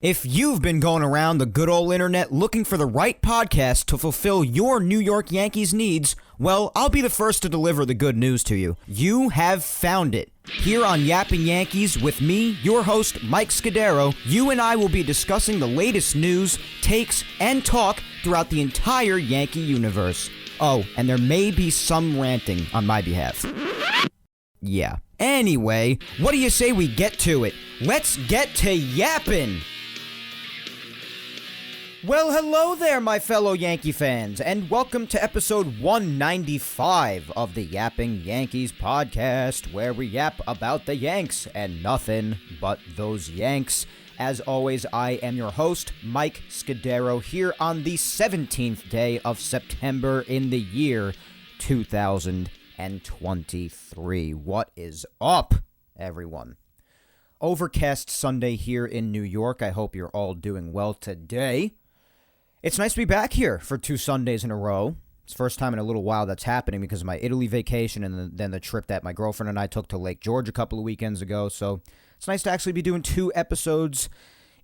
If you've been going around the good old internet looking for the right podcast to fulfill your New York Yankees needs, well, I'll be the first to deliver the good news to you. You have found it. Here on Yapping Yankees with me, your host, Mike Scudero, you and I will be discussing the latest news, takes, and talk throughout the entire Yankee universe. Oh, and there may be some ranting on my behalf. Yeah. Anyway, what do you say we get to it? Let's get to yapping! Well, hello there, my fellow Yankee fans, and welcome to episode 195 of the Yapping Yankees podcast, where we yap about the Yanks and nothing but those Yanks. As always, I am your host, Mike Scudero, here on the 17th day of September in the year 2023. What is up, everyone? Overcast Sunday here in New York. I hope you're all doing well today. It's nice to be back here for 2 Sundays in a row. It's the first time in a little while that's happening because of my Italy vacation and then the trip that my girlfriend and I took to Lake George a couple of weekends ago. So it's nice to actually be doing 2 episodes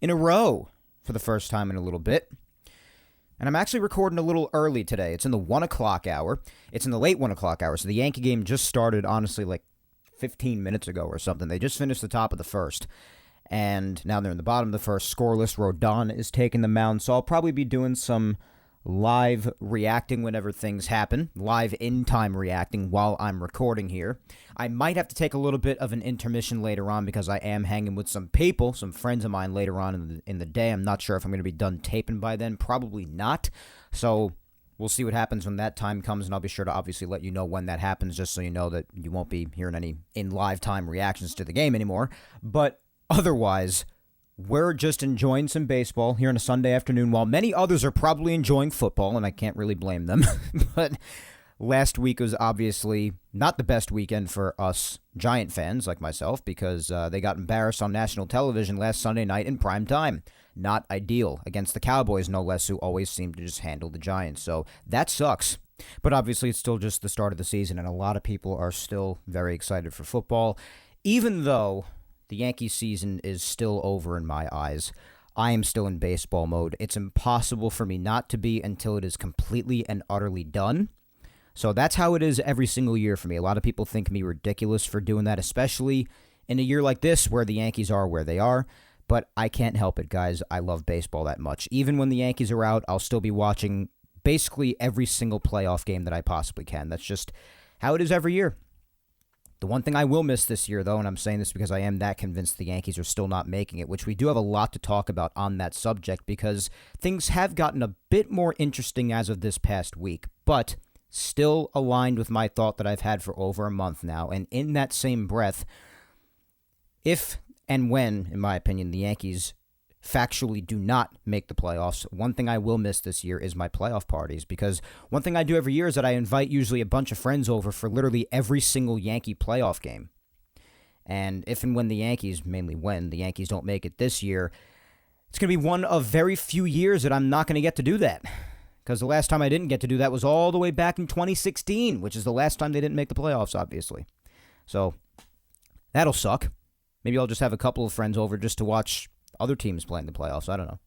in a row for the first time in a little bit. And I'm actually recording a little early today. It's in the 1 o'clock hour. It's in the late 1 o'clock hour. So the Yankee game just started, honestly, like 15 minutes ago or something. They just finished the top of the first. And now they're in the bottom of the first, scoreless. Rodon is taking the mound, so I'll probably be doing some live reacting whenever things happen, live in-time reacting while I'm recording here. I might have to take a little bit of an intermission later on because I am hanging with some people, some friends of mine later on in the day. I'm not sure if I'm going to be done taping by then, probably not. So we'll see what happens when that time comes, and I'll be sure to obviously let you know when that happens, just so you know that you won't be hearing any in live time reactions to the game anymore. But otherwise, we're just enjoying some baseball here on a Sunday afternoon while many others are probably enjoying football, and I can't really blame them. But last week was obviously not the best weekend for us Giant fans like myself because they got embarrassed on national television last Sunday night in prime time. Not ideal against the Cowboys, no less, who always seem to just handle the Giants. So that sucks. But obviously, it's still just the start of the season, and a lot of people are still very excited for football, even though the Yankee season is still over in my eyes. I am still in baseball mode. It's impossible for me not to be until it is completely and utterly done. So that's how it is every single year for me. A lot of people think me ridiculous for doing that, especially in a year like this where the Yankees are where they are. But I can't help it, guys. I love baseball that much. Even when the Yankees are out, I'll still be watching basically every single playoff game that I possibly can. That's just how it is every year. The one thing I will miss this year, though, and I'm saying this because I am that convinced the Yankees are still not making it, which we do have a lot to talk about on that subject because things have gotten a bit more interesting as of this past week, but still aligned with my thought that I've had for over a month now. And in that same breath, if and when, in my opinion, the Yankees factually do not make the playoffs, one thing I will miss this year is my playoff parties, because one thing I do every year is that I invite usually a bunch of friends over for literally every single Yankee playoff game. And if and when the Yankees, mainly when the Yankees don't make it this year, it's going to be one of very few years that I'm not going to get to do that. Because the last time I didn't get to do that was all the way back in 2016, which is the last time they didn't make the playoffs, obviously. So that'll suck. Maybe I'll just have a couple of friends over just to watch other teams playing the playoffs. I don't know.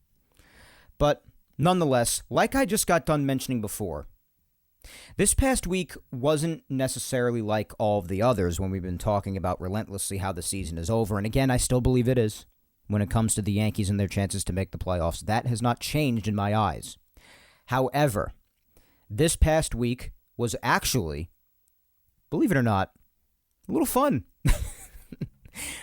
But nonetheless, like I just got done mentioning before, this past week wasn't necessarily like all of the others when we've been talking about relentlessly how the season is over. And again, I still believe it is when it comes to the Yankees and their chances to make the playoffs. That has not changed in my eyes. However, this past week was actually, believe it or not, a little fun.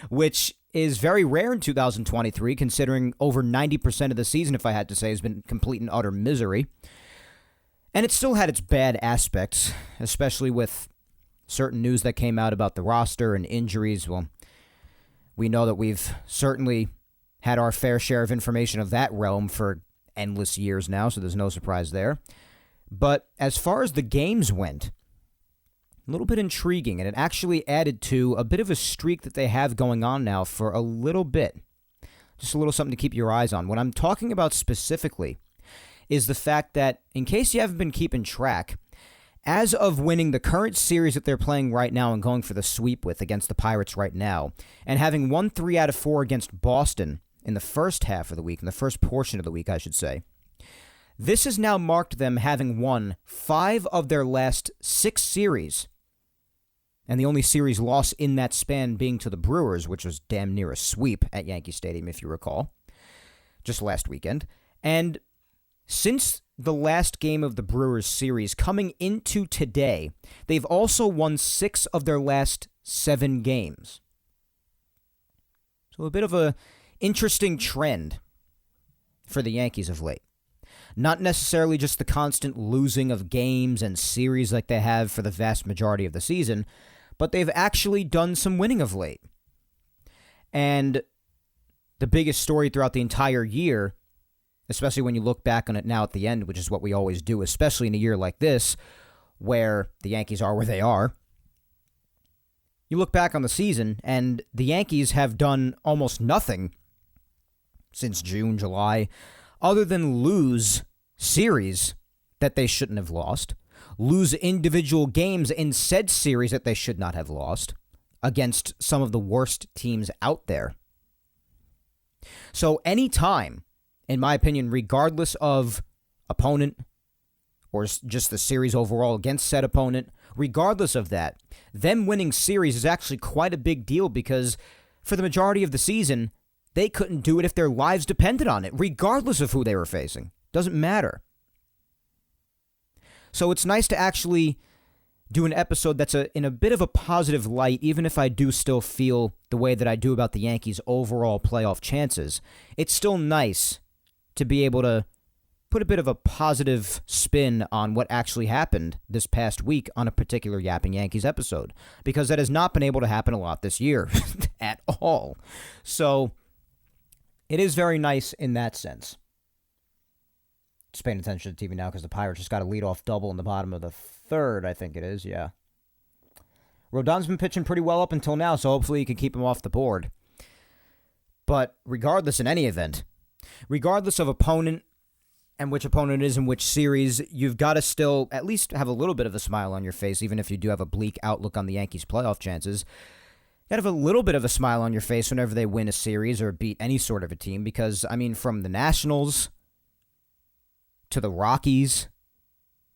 Which is very rare in 2023, considering over 90% of the season, if I had to say, has been complete and utter misery. And it still had its bad aspects, especially with certain news that came out about the roster and injuries. Well, we know that we've certainly had our fair share of information of that realm for endless years now, so there's no surprise there. But as far as the games went, a little bit intriguing, and it actually added to a bit of a streak that they have going on now for a little bit. Just a little something to keep your eyes on. What I'm talking about specifically is the fact that, in case you haven't been keeping track, as of winning the current series that they're playing right now and going for the sweep with against the Pirates right now, and having won 3 out of 4 against Boston in the first half of the week, in the first portion of the week, I should say. This has now marked them having won 5 of their last 6 series, and the only series loss in that span being to the Brewers, which was damn near a sweep at Yankee Stadium, if you recall, just last weekend. And since the last game of the Brewers series, coming into today, they've also won 6 of their last 7 games. So a bit of a interesting trend for the Yankees of late. Not necessarily just the constant losing of games and series like they have for the vast majority of the season, but they've actually done some winning of late. And the biggest story throughout the entire year, especially when you look back on it now at the end, which is what we always do, especially in a year like this, where the Yankees are where they are, you look back on the season, and the Yankees have done almost nothing since June, July, other than lose series that they shouldn't have lost, lose individual games in said series that they should not have lost against some of the worst teams out there. So any time, in my opinion, regardless of opponent or just the series overall against said opponent, regardless of that, them winning series is actually quite a big deal because for the majority of the season, they couldn't do it if their lives depended on it, regardless of who they were facing. Doesn't matter. So it's nice to actually do an episode that's in a bit of a positive light, even if I do still feel the way that I do about the Yankees' overall playoff chances. It's still nice to be able to put a bit of a positive spin on what actually happened this past week on a particular Yapping Yankees episode, because that has not been able to happen a lot this year at all. So it is very nice in that sense. Just paying attention to TV now because the Pirates just got a leadoff double in the bottom of the third, I think it is, yeah. Rodon's been pitching pretty well up until now, so hopefully you can keep him off the board. But regardless, in any event, regardless of opponent and which opponent it is in which series, you've got to still at least have a little bit of a smile on your face, even if you do have a bleak outlook on the Yankees' playoff chances. You got to have a little bit of a smile on your face whenever they win a series or beat any sort of a team, because, I mean, from the Nationals to the Rockies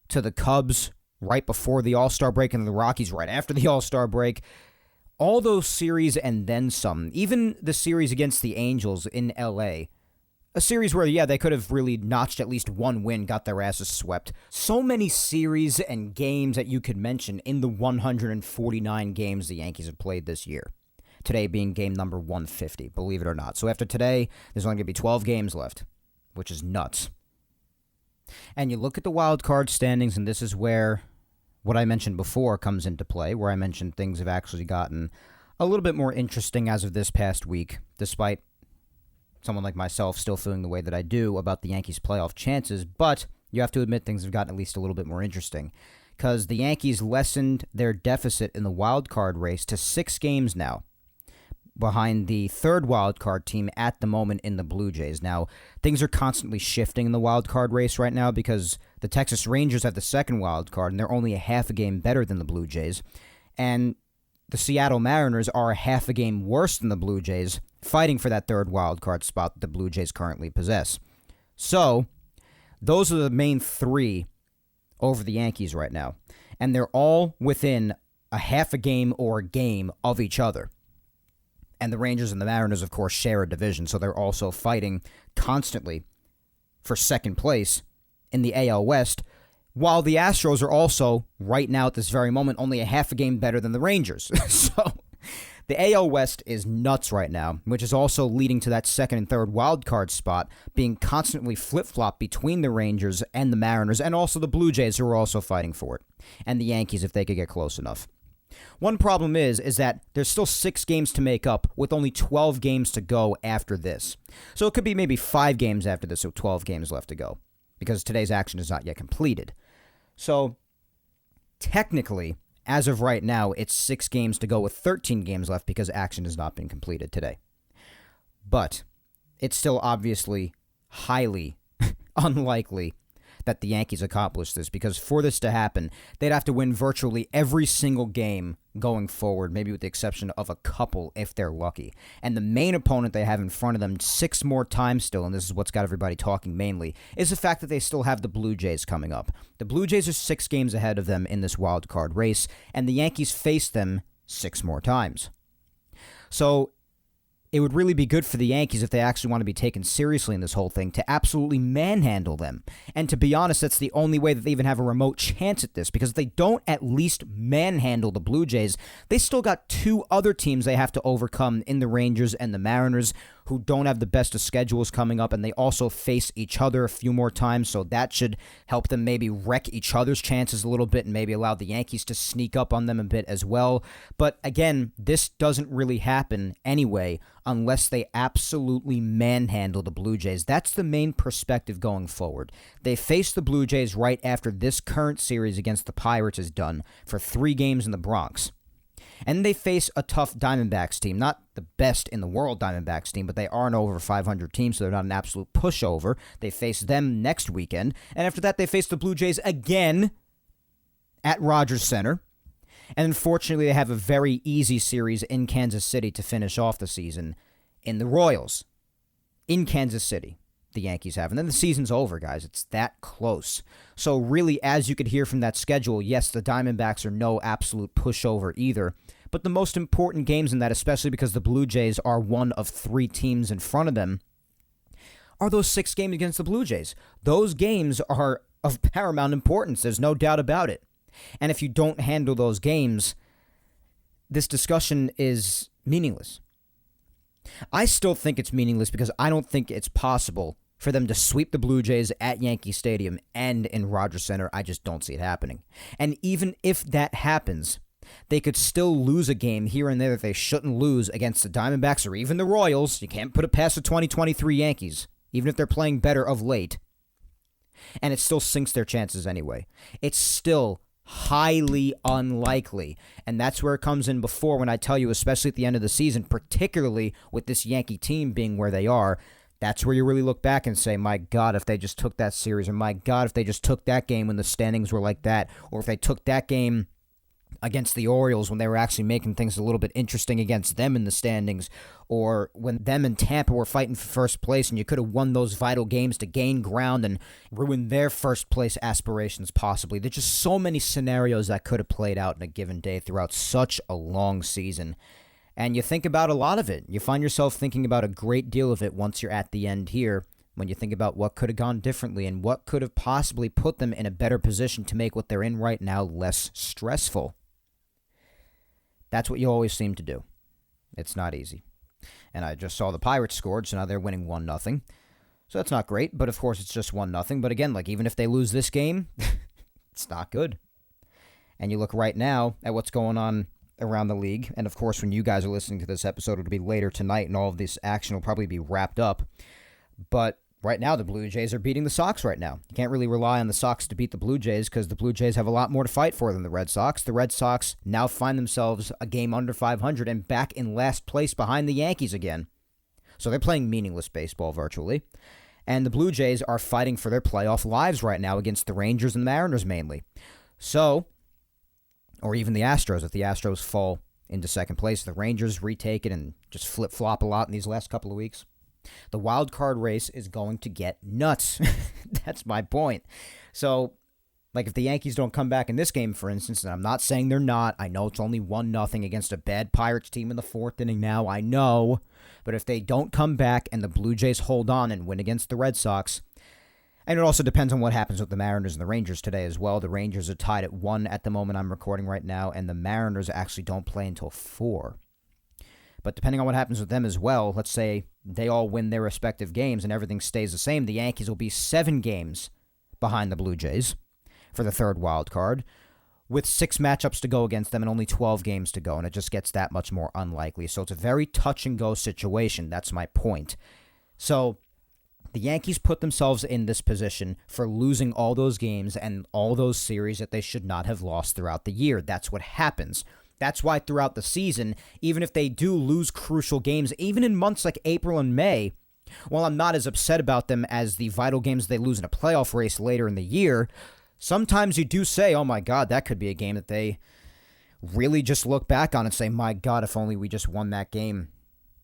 to the Cubs right before the All-Star break and the Rockies right after the All-Star break, all those series and then some, even the series against the Angels in L.A., a series where, yeah, they could have really notched at least one win, got their asses swept. So many series and games that you could mention in the 149 games the Yankees have played this year. Today being game number 150, believe it or not. So after today, there's only going to be 12 games left, which is nuts. And you look at the wild card standings, and this is where what I mentioned before comes into play, where I mentioned things have actually gotten a little bit more interesting as of this past week, despite someone like myself still feeling the way that I do about the Yankees' playoff chances, but you have to admit things have gotten at least a little bit more interesting, because the Yankees lessened their deficit in the wild card race to 6 games now, behind the third wild card team at the moment in the Blue Jays. Now, things are constantly shifting in the wild card race right now because the Texas Rangers have the second wild card, and they're only a half a game better than the Blue Jays, and the Seattle Mariners are a half a game worse than the Blue Jays, fighting for that third wild card spot that the Blue Jays currently possess. So, those are the main 3 over the Yankees right now, and they're all within a half a game or a game of each other. And the Rangers and the Mariners, of course, share a division, so they're also fighting constantly for second place in the AL West, while the Astros are also, right now at this very moment, only a half a game better than the Rangers. So the AL West is nuts right now, which is also leading to that second and third wild card spot being constantly flip-flopped between the Rangers and the Mariners, and also the Blue Jays, who are also fighting for it, and the Yankees if they could get close enough. One problem is that there's still 6 games to make up with only 12 games to go after this. So it could be maybe 5 games after this, so 12 games left to go, because today's action is not yet completed. So technically, as of right now, it's 6 games to go with 13 games left because action has not been completed today. But it's still obviously highly unlikely that the Yankees accomplish this, because for this to happen, they'd have to win virtually every single game going forward, maybe with the exception of a couple if they're lucky. And the main opponent they have in front of them 6 more times still, and this is what's got everybody talking mainly, is the fact that they still have the Blue Jays coming up. The Blue Jays are 6 games ahead of them in this wild card race, and the Yankees face them 6 more times. So it would really be good for the Yankees if they actually want to be taken seriously in this whole thing to absolutely manhandle them. And to be honest, that's the only way that they even have a remote chance at this, because if they don't at least manhandle the Blue Jays, they still got 2 other teams they have to overcome in the Rangers and the Mariners, who don't have the best of schedules coming up, and they also face each other a few more times, so that should help them maybe wreck each other's chances a little bit and maybe allow the Yankees to sneak up on them a bit as well. But again, this doesn't really happen anyway unless they absolutely manhandle the Blue Jays. That's the main perspective going forward. They face the Blue Jays right after this current series against the Pirates is done for 3 games in the Bronx. And they face a tough Diamondbacks team. Not the best in the world Diamondbacks team, but they are an over 500 team, so they're not an absolute pushover. They face them next weekend. And after that, they face the Blue Jays again at Rogers Center. And unfortunately, they have a very easy series in Kansas City to finish off the season in the Royals. In Kansas City, the Yankees have. And then the season's over, guys. It's that close. So really, as you could hear from that schedule, yes, the Diamondbacks are no absolute pushover either. But the most important games in that, especially because the Blue Jays are one of 3 teams in front of them, are those 6 games against the Blue Jays. Those games are of paramount importance. There's no doubt about it. And if you don't handle those games, this discussion is meaningless. I still think it's meaningless because I don't think it's possible for them to sweep the Blue Jays at Yankee Stadium and in Rogers Center. I just don't see it happening. And even if that happens, they could still lose a game here and there that they shouldn't lose against the Diamondbacks or even the Royals. You can't put it past the 2023 Yankees, even if they're playing better of late. And it still sinks their chances anyway. It's still highly unlikely. And that's where it comes in before when I tell you, especially at the end of the season, particularly with this Yankee team being where they are, that's where you really look back and say, my God, if they just took that series, or my God, if they just took that game when the standings were like that, or if they took that game against the Orioles when they were actually making things a little bit interesting against them in the standings, or when them and Tampa were fighting for first place and you could have won those vital games to gain ground and ruin their first place aspirations possibly. There's just so many scenarios that could have played out in a given day throughout such a long season. And you think about a lot of it. You find yourself thinking about a great deal of it once you're at the end here, when you think about what could have gone differently and what could have possibly put them in a better position to make what they're in right now less stressful. That's what you always seem to do. It's not easy. And I just saw the Pirates scored, so now they're winning 1-0. So that's not great, but of course it's just 1-0. But again, even if they lose this game, it's not good. And you look right now at what's going on around the league, and of course when you guys are listening to this episode, it'll be later tonight, and all of this action will probably be wrapped up. But right now, the Blue Jays are beating the Sox right now. You can't really rely on the Sox to beat the Blue Jays because the Blue Jays have a lot more to fight for than the Red Sox. The Red Sox now find themselves a game under 500 and back in last place behind the Yankees again. So they're playing meaningless baseball virtually. And the Blue Jays are fighting for their playoff lives right now against the Rangers and the Mariners mainly. So, or even the Astros, if the Astros fall into second place, the Rangers retake it and just flip-flop a lot in these last couple of weeks. The wild card race is going to get nuts. That's my point. So, if the Yankees don't come back in this game, for instance, and I'm not saying they're not. I know it's only 1-0 against a bad Pirates team in the 4th inning now. I know. But if they don't come back and the Blue Jays hold on and win against the Red Sox, and it also depends on what happens with the Mariners and the Rangers today as well. The Rangers are tied at 1 at the moment I'm recording right now, and the Mariners actually don't play until 4. But depending on what happens with them as well, let's say they all win their respective games and everything stays the same, the Yankees will be 7 games behind the Blue Jays for the 3rd wild card, with 6 matchups to go against them and only 12 games to go, and it just gets that much more unlikely. So it's a very touch-and-go situation. That's my point. So the Yankees put themselves in this position for losing all those games and all those series that they should not have lost throughout the year. That's what happens. That's why throughout the season, even if they do lose crucial games, even in months like April and May, while I'm not as upset about them as the vital games they lose in a playoff race later in the year, sometimes you do say, oh my God, that could be a game that they really just look back on and say, my God, if only we just won that game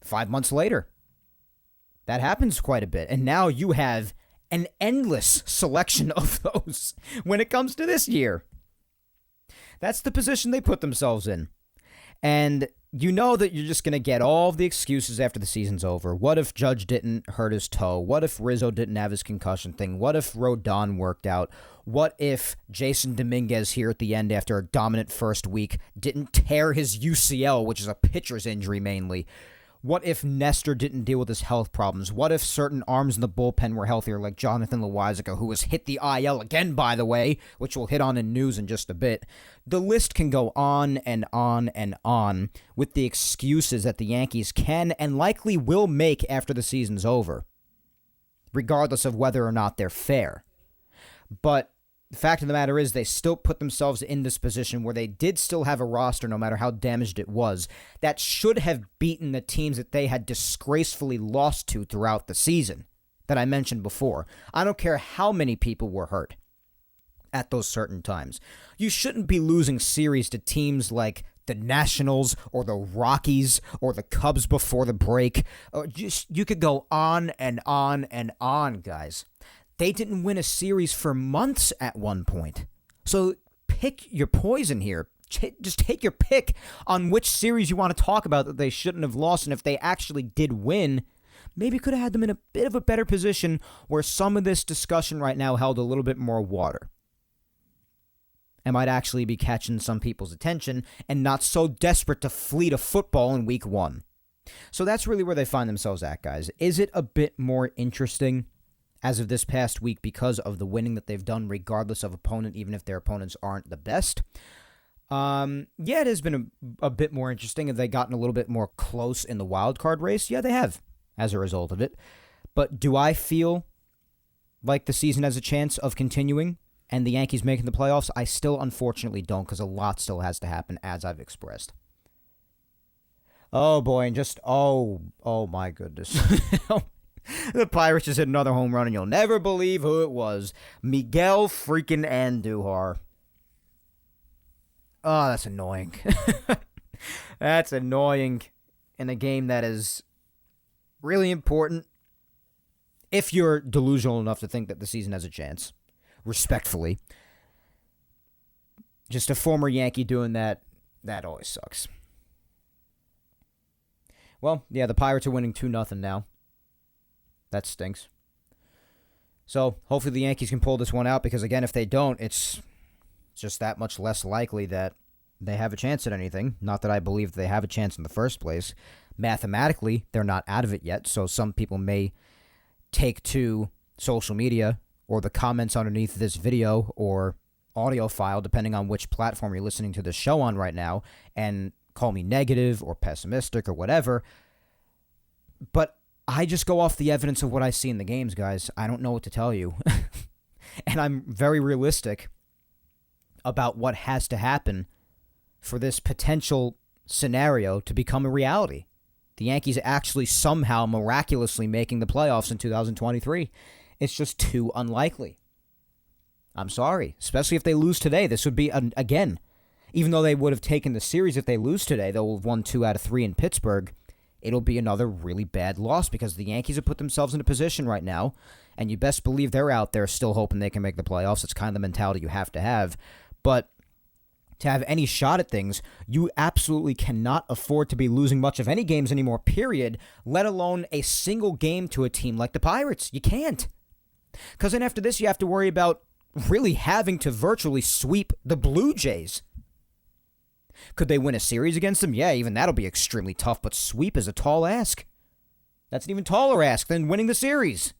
5 months later. That happens quite a bit. And now you have an endless selection of those when it comes to this year. That's the position they put themselves in. And you know that you're just going to get all of the excuses after the season's over. What if Judge didn't hurt his toe? What if Rizzo didn't have his concussion thing? What if Rodon worked out? What if Jason Dominguez here at the end after a dominant first week didn't tear his UCL, which is a pitcher's injury mainly? What if Nestor didn't deal with his health problems? What if certain arms in the bullpen were healthier, like Jonathan Loaisiga, who has hit the IL again, by the way, which we'll hit on in news in just a bit? The list can go on and on and on with the excuses that the Yankees can and likely will make after the season's over, regardless of whether or not they're fair. But the fact of the matter is they still put themselves in this position where they did still have a roster, no matter how damaged it was, that should have beaten the teams that they had disgracefully lost to throughout the season that I mentioned before. I don't care how many people were hurt at those certain times. You shouldn't be losing series to teams like the Nationals or the Rockies or the Cubs before the break. You could go on and on and on, guys. They didn't win a series for months at one point. So pick your poison here. Just take your pick on which series you want to talk about that they shouldn't have lost. And if they actually did win, maybe could have had them in a bit of a better position where some of this discussion right now held a little bit more water. And might actually be catching some people's attention and not so desperate to flee to football in week 1. So that's really where they find themselves at, guys. Is it a bit more interesting as of this past week because of the winning that they've done regardless of opponent, even if their opponents aren't the best? Yeah, it has been a bit more interesting. Have they gotten a little bit more close in the wild card race? Yeah, they have as a result of it. But do I feel like the season has a chance of continuing and the Yankees making the playoffs? I still unfortunately don't, because a lot still has to happen, as I've expressed. Oh boy, and just, oh my goodness. The Pirates just hit another home run, and you'll never believe who it was. Miguel freaking Andujar. Oh, that's annoying. That's annoying in a game that is really important. If you're delusional enough to think that the season has a chance, respectfully. Just a former Yankee doing that always sucks. Well, yeah, the Pirates are winning 2-0 now. That stinks. So hopefully the Yankees can pull this one out, because again, if they don't, it's just that much less likely that they have a chance at anything. Not that I believe they have a chance in the first place. Mathematically, they're not out of it yet, so some people may take to social media or the comments underneath this video or audio file, depending on which platform you're listening to this show on right now, and call me negative or pessimistic or whatever. But I just go off the evidence of what I see in the games, guys. I don't know what to tell you. And I'm very realistic about what has to happen for this potential scenario to become a reality. The Yankees actually somehow miraculously making the playoffs in 2023. It's just too unlikely. I'm sorry. Especially if they lose today. This would be, again, even though they would have taken the series if they lose today, they'll have won 2 out of 3 in Pittsburgh. It'll be another really bad loss, because the Yankees have put themselves in a position right now, and you best believe they're out there still hoping they can make the playoffs. It's kind of the mentality you have to have. But to have any shot at things, you absolutely cannot afford to be losing much of any games anymore, period, let alone a single game to a team like the Pirates. You can't. Because then after this, you have to worry about really having to virtually sweep the Blue Jays. Could they win a series against them? Yeah, even that'll be extremely tough, but sweep is a tall ask. That's an even taller ask than winning the series.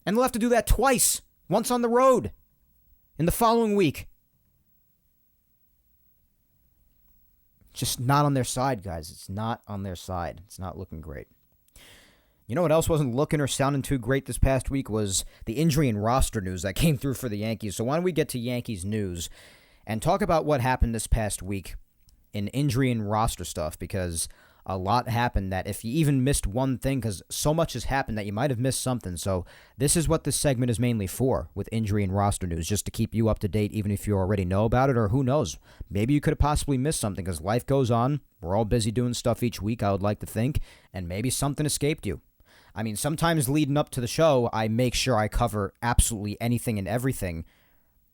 And they'll have to do that twice, once on the road, in the following week. Just not on their side, guys. It's not on their side. It's not looking great. You know what else wasn't looking or sounding too great this past week was the injury and roster news that came through for the Yankees. So why don't we get to Yankees news and talk about what happened this past week in injury and roster stuff, because A lot happened that if you even missed one thing, because so much has happened that you might have missed something. So this is what this segment is mainly for, with injury and roster news, just to keep you up to date, even if you already know about it, or who knows, maybe you could have possibly missed something, because life goes on. We're all busy doing stuff each week, I would like to think, and maybe something escaped you. I mean, sometimes leading up to the show, I make sure I cover absolutely anything and everything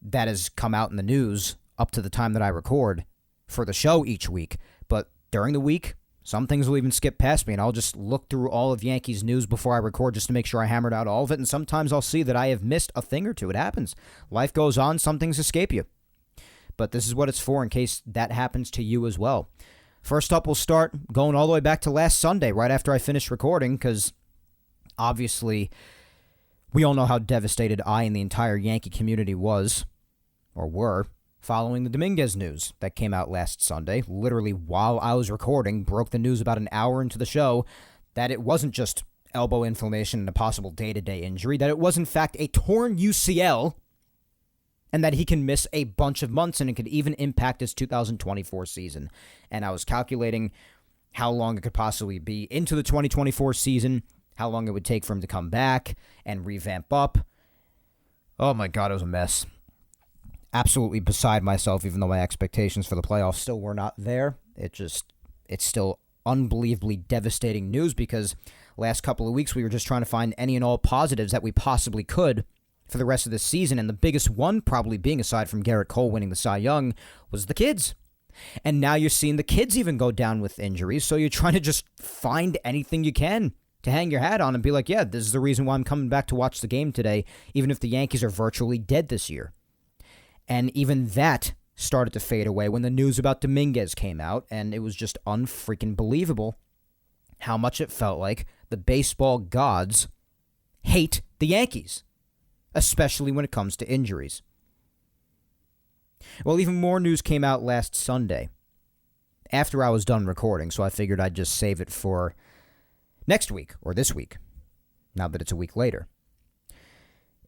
that has come out in the news up to the time that I record for the show each week. But during the week, some things will even skip past me, and I'll just look through all of Yankees news before I record just to make sure I hammered out all of it, and sometimes I'll see that I have missed a thing or two. It happens. Life goes on. Some things escape you. But this is what it's for in case that happens to you as well. First up, we'll start going all the way back to last Sunday, right after I finished recording, because obviously we all know how devastated I and the entire Yankee community was, or were, following the Dominguez news that came out last Sunday. Literally while I was recording, broke the news about an hour into the show that it wasn't just elbow inflammation and a possible day-to-day injury, that it was in fact a torn UCL, and that he can miss a bunch of months and it could even impact his 2024 season. And I was calculating how long it could possibly be into the 2024 season, how long it would take for him to come back and revamp up. Oh my God, it was a mess. Absolutely beside myself, even though my expectations for the playoffs still were not there. It's still unbelievably devastating news, because last couple of weeks we were just trying to find any and all positives that we possibly could for the rest of the season, and the biggest one probably being, aside from Garrett Cole winning the Cy Young, was the kids. And now you're seeing the kids even go down with injuries, so you're trying to just find anything you can to hang your hat on and be like, yeah, this is the reason why I'm coming back to watch the game today, even if the Yankees are virtually dead this year. And even that started to fade away when the news about Dominguez came out, and it was just unfreaking believable how much it felt like the baseball gods hate the Yankees, especially when it comes to injuries. Well, even more news came out last Sunday after I was done recording, so I figured I'd just save it for next week, or this week, now that it's a week later.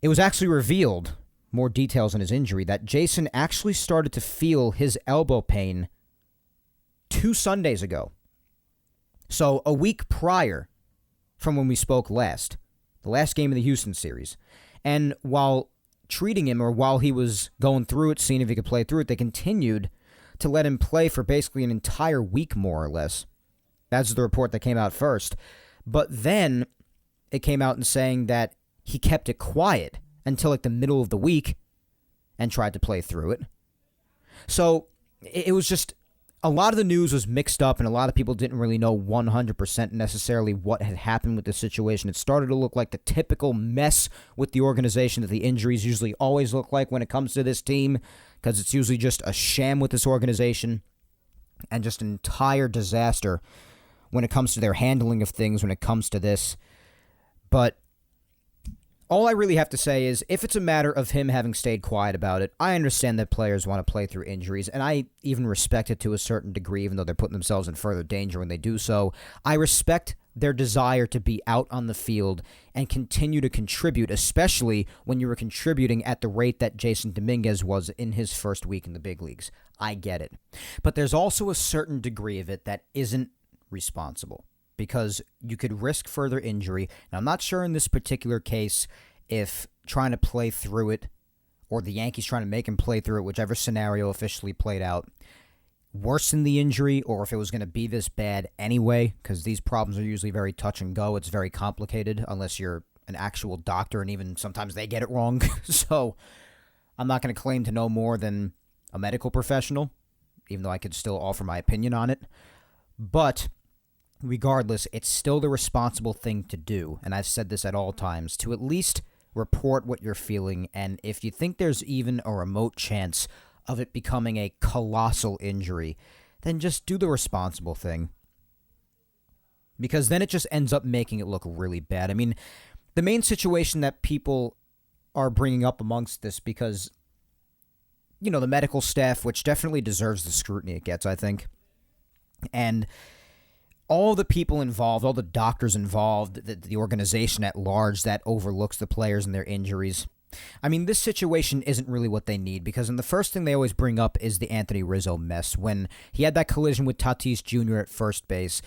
It was actually revealed, more details on his injury, that Jason actually started to feel his elbow pain 2 Sundays ago. So a week prior from when we spoke last, the last game of the Houston series. And while treating him, or while he was going through it, seeing if he could play through it, they continued to let him play for basically an entire week, more or less. That's the report that came out first. But then it came out and saying that he kept it quiet until like the middle of the week and tried to play through it. So it was just, a lot of the news was mixed up, and a lot of people didn't really know 100% necessarily what had happened with the situation. It started to look like the typical mess with the organization that the injuries usually always look like when it comes to this team, because it's usually just a sham with this organization and just an entire disaster when it comes to their handling of things when it comes to this. But all I really have to say is, if it's a matter of him having stayed quiet about it, I understand that players want to play through injuries, and I even respect it to a certain degree, even though they're putting themselves in further danger when they do so. I respect their desire to be out on the field and continue to contribute, especially when you were contributing at the rate that Jason Dominguez was in his first week in the big leagues. I get it. But there's also a certain degree of it that isn't responsible, because you could risk further injury. And I'm not sure in this particular case if trying to play through it, or the Yankees trying to make him play through it, whichever scenario officially played out, worsened the injury, or if it was going to be this bad anyway, because these problems are usually very touch and go. It's very complicated unless you're an actual doctor, and even sometimes they get it wrong. So I'm not going to claim to know more than a medical professional, even though I could still offer my opinion on it. But regardless, it's still the responsible thing to do, and I've said this at all times, to at least report what you're feeling, and if you think there's even a remote chance of it becoming a colossal injury, then just do the responsible thing. Because then it just ends up making it look really bad. I mean, the main situation that people are bringing up amongst this, because, you know, the medical staff, which definitely deserves the scrutiny it gets, I think, and all the people involved, all the doctors involved, the organization at large that overlooks the players and their injuries. I mean, this situation isn't really what they need, because the first thing they always bring up is the Anthony Rizzo mess. When he had that collision with Tatis Jr. at first base,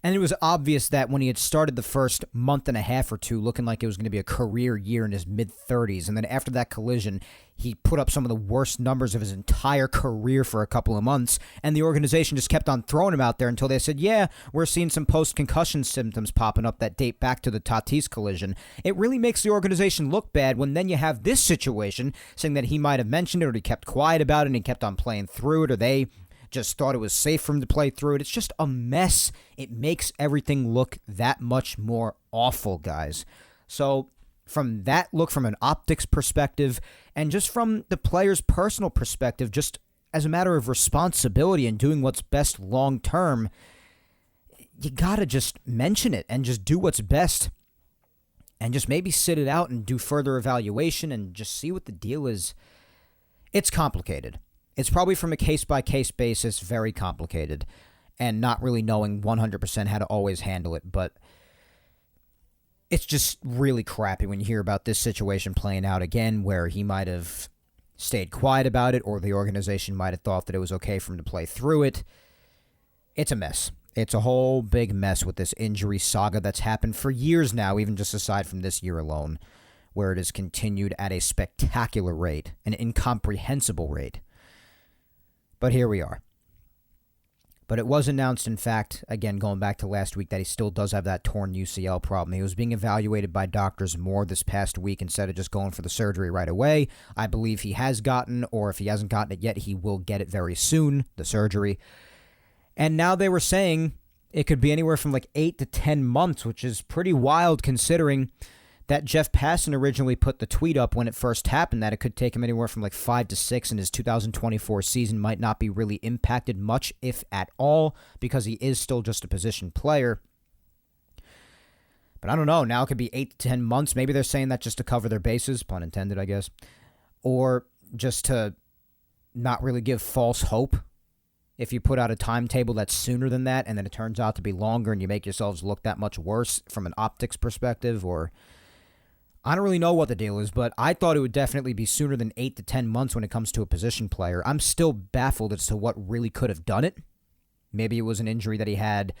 And it was obvious that when he had started the first month and a half or two looking like it was going to be a career year in his mid-30s, and then after that collision, he put up some of the worst numbers of his entire career for a couple of months, and the organization just kept on throwing him out there until they said, yeah, we're seeing some post-concussion symptoms popping up that date back to the Tatis collision. It really makes the organization look bad when then you have this situation saying that he might have mentioned it, or he kept quiet about it and he kept on playing through it, or they just thought it was safe for him to play through it. It's just a mess. It makes everything look that much more awful, guys. So from that look, from an optics perspective, and just from the player's personal perspective, just as a matter of responsibility and doing what's best long term, you gotta just mention it and just do what's best and just maybe sit it out and do further evaluation and just see what the deal is. It's complicated. It's probably from a case-by-case basis, very complicated, and not really knowing 100% how to always handle it, but it's just really crappy when you hear about this situation playing out again, where he might have stayed quiet about it, or the organization might have thought that it was okay for him to play through it. It's a mess. It's a whole big mess with this injury saga that's happened for years now, even just aside from this year alone, where it has continued at a spectacular rate, an incomprehensible rate. But here we are. But it was announced, in fact, again, going back to last week, that he still does have that torn UCL problem. He was being evaluated by doctors more this past week instead of just going for the surgery right away. I believe he has gotten, or if he hasn't gotten it yet, he will get it very soon, the surgery. And now they were saying it could be anywhere from like 8 to 10 months, which is pretty wild considering that Jeff Passan originally put the tweet up when it first happened that it could take him anywhere from like 5 to 6, and his 2024 season might not be really impacted much, if at all, because he is still just a position player. But I don't know. Now it could be 8 to 10 months. Maybe they're saying that just to cover their bases, pun intended, I guess, or just to not really give false hope. If you put out a timetable that's sooner than that, and then it turns out to be longer, and you make yourselves look that much worse from an optics perspective, or I don't really know what the deal is, but I thought it would definitely be sooner than 8 to 10 months when it comes to a position player. I'm still baffled as to what really could have done it. Maybe it was an injury that he had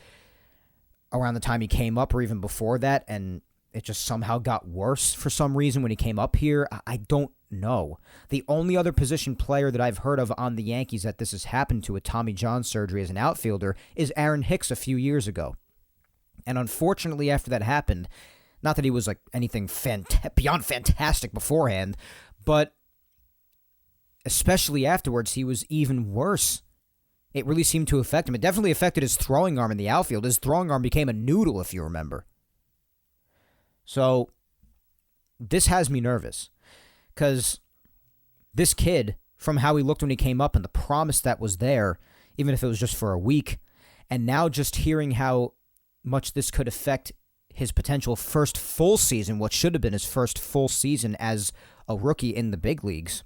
around the time he came up or even before that, and it just somehow got worse for some reason when he came up here. I don't know. The only other position player that I've heard of on the Yankees that this has happened to, a Tommy John surgery as an outfielder, is Aaron Hicks a few years ago. And unfortunately, after that happened, not that he was like anything beyond fantastic beforehand, but especially afterwards, he was even worse. It really seemed to affect him. It definitely affected his throwing arm in the outfield. His throwing arm became a noodle, if you remember. So this has me nervous because this kid, from how he looked when he came up and the promise that was there, even if it was just for a week, and now just hearing how much this could affect his potential first full season, what should have been his first full season as a rookie in the big leagues,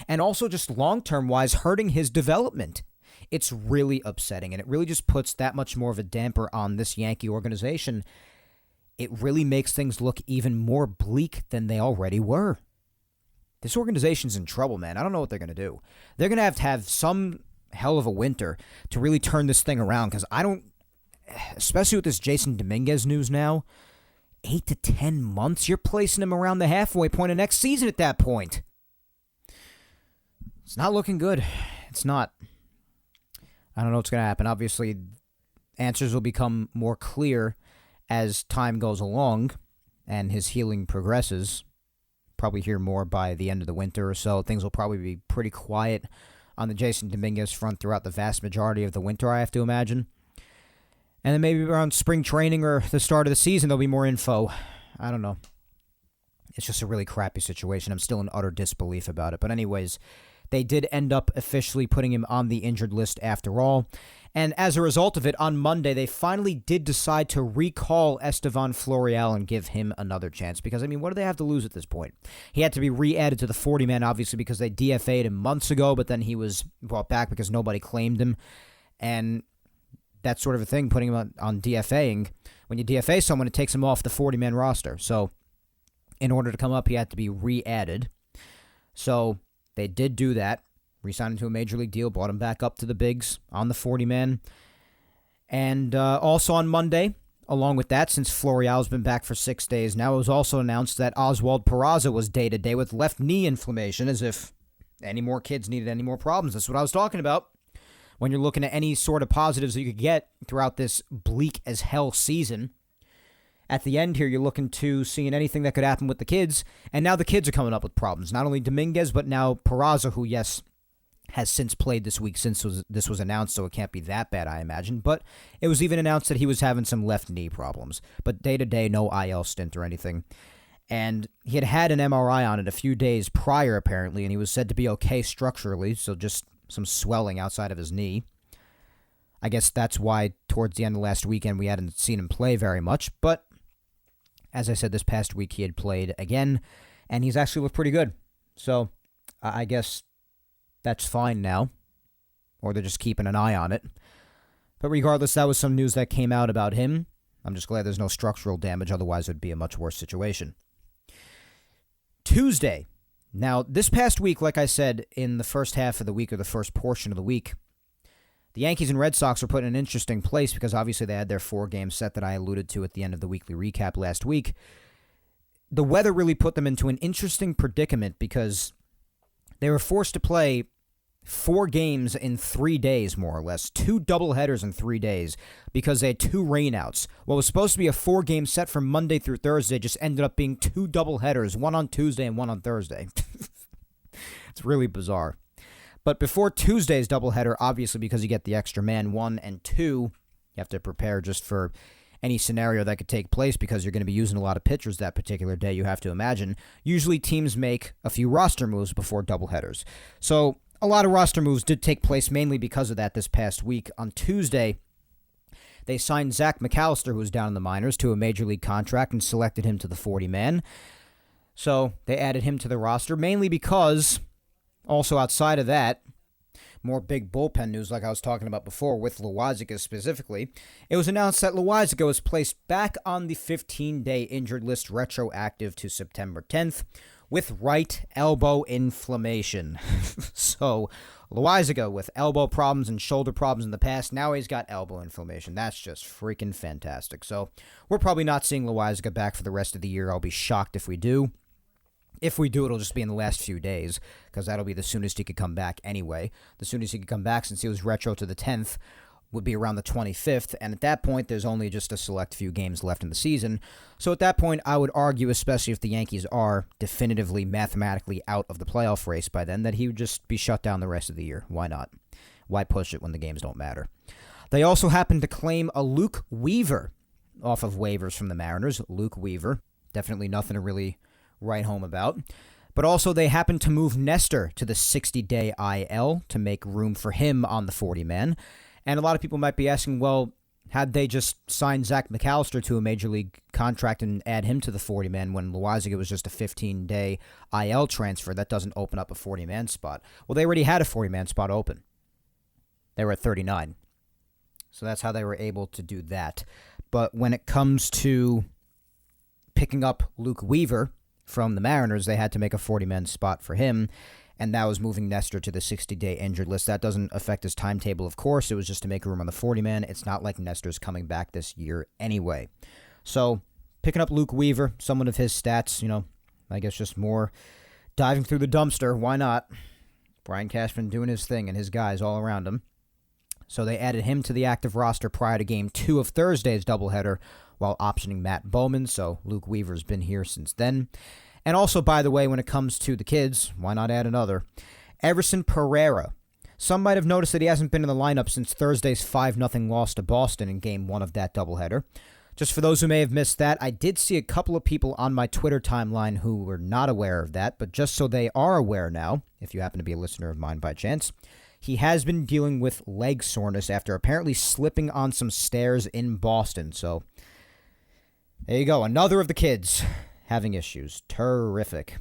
and also just long-term wise hurting his development. It's really upsetting, and it really just puts that much more of a damper on this Yankee organization. It really makes things look even more bleak than they already were. This organization's in trouble, man. I don't know what they're going to do. They're going to have some hell of a winter to really turn this thing around, because I don't, especially with this Jason Dominguez news now, 8 to 10 months, you're placing him around the halfway point of next season at that point. It's not looking good. It's not. I don't know what's going to happen. Obviously, answers will become more clear as time goes along and his healing progresses. Probably hear more by the end of the winter or so. Things will probably be pretty quiet on the Jason Dominguez front throughout the vast majority of the winter, I have to imagine. And then maybe around spring training or the start of the season, there'll be more info. I don't know. It's just a really crappy situation. I'm still in utter disbelief about it. But anyways, they did end up officially putting him on the injured list after all. And as a result of it, on Monday, they finally did decide to recall Estevan Florial and give him another chance. Because, I mean, what do they have to lose at this point? He had to be re-added to the 40-man, obviously, because they DFA'd him months ago, but then he was brought back because nobody claimed him. And that sort of a thing, putting him on DFAing. When you DFA someone, it takes him off the 40-man roster. So in order to come up, he had to be re-added. So they did do that. Re-signed him to a major league deal, brought him back up to the bigs on the 40-man. And also on Monday, along with that, since Florial's been back for 6 days now, it was also announced that Oswald Peraza was day-to-day with left knee inflammation, as if any more kids needed any more problems. That's what I was talking about. When you're looking at any sort of positives that you could get throughout this bleak-as-hell season, at the end here, you're looking to seeing anything that could happen with the kids, and now the kids are coming up with problems. Not only Dominguez, but now Peraza, who, yes, has since played this week since this was announced, so it can't be that bad, I imagine. But it was even announced that he was having some left knee problems. But day-to-day, no IL stint or anything. And he had had an MRI on it a few days prior, apparently, and he was said to be okay structurally, so just some swelling outside of his knee. I guess that's why towards the end of last weekend we hadn't seen him play very much. But as I said, this past week he had played again, and he's actually looked pretty good. So I guess that's fine now, or they're just keeping an eye on it. But regardless, that was some news that came out about him. I'm just glad there's no structural damage, otherwise it would be a much worse situation. Tuesday. Now, this past week, like I said, in the first half of the week, or the first portion of the week, the Yankees and Red Sox were put in an interesting place because obviously they had their 4-game set that I alluded to at the end of the weekly recap last week. The weather really put them into an interesting predicament because they were forced to play 4 games in 3 days, more or less. 2 doubleheaders in 3 days because they had 2 rainouts. What was supposed to be a 4-game set from Monday through Thursday just ended up being 2 doubleheaders, one on Tuesday and one on Thursday. It's really bizarre. But before Tuesday's doubleheader, obviously because you get the extra man 1 and 2, you have to prepare just for any scenario that could take place because you're going to be using a lot of pitchers that particular day, you have to imagine. Usually teams make a few roster moves before doubleheaders. So a lot of roster moves did take place mainly because of that this past week. On Tuesday, they signed Zach McAllister, who was down in the minors, to a major league contract and selected him to the 40-man. So they added him to the roster mainly because, also outside of that, more big bullpen news like I was talking about before with Loaisiga specifically. It was announced that Loaisiga was placed back on the 15-day injured list retroactive to September 10th with right elbow inflammation. So Loaisiga with elbow problems and shoulder problems in the past, now he's got elbow inflammation. That's just freaking fantastic. So we're probably not seeing Loaisiga back for the rest of the year. I'll be shocked if we do. If we do, it'll just be in the last few days, because that'll be the soonest he could come back anyway. The soonest he could come back, since he was retro to the 10th, would be around the 25th, and at that point, there's only just a select few games left in the season. So at that point, I would argue, especially if the Yankees are definitively mathematically out of the playoff race by then, that he would just be shut down the rest of the year. Why not? Why push it when the games don't matter? They also happened to claim a Luke Weaver off of waivers from the Mariners. Luke Weaver. Definitely nothing to really write home about. But also they happened to move Nestor to the 60-day IL to make room for him on the 40-man. And a lot of people might be asking, well, had they just signed Zach McAllister to a major league contract and add him to the 40-man when Loaisiga was just a 15-day IL transfer, that doesn't open up a 40-man spot. Well, they already had a 40-man spot open. They were at 39. So that's how they were able to do that. But when it comes to picking up Luke Weaver from the Mariners, they had to make a 40-man spot for him, and that was moving Nestor to the 60-day injured list. That doesn't affect his timetable, of course. It was just to make room on the 40-man. It's not like Nestor's coming back this year anyway. So, picking up Luke Weaver, someone of his stats, I guess just more diving through the dumpster. Why not? Brian Cashman doing his thing and his guys all around him. So they added him to the active roster prior to Game 2 of Thursday's doubleheader while optioning Matt Bowman, so Luke Weaver's been here since then. And also, by the way, when it comes to the kids, why not add another? Everson Pereira. Some might have noticed that he hasn't been in the lineup since Thursday's 5-0 loss to Boston in Game 1 of that doubleheader. Just for those who may have missed that, I did see a couple of people on my Twitter timeline who were not aware of that, but just so they are aware now, if you happen to be a listener of mine by chance, he has been dealing with leg soreness after apparently slipping on some stairs in Boston. So, there you go. Another of the kids having issues. Terrific.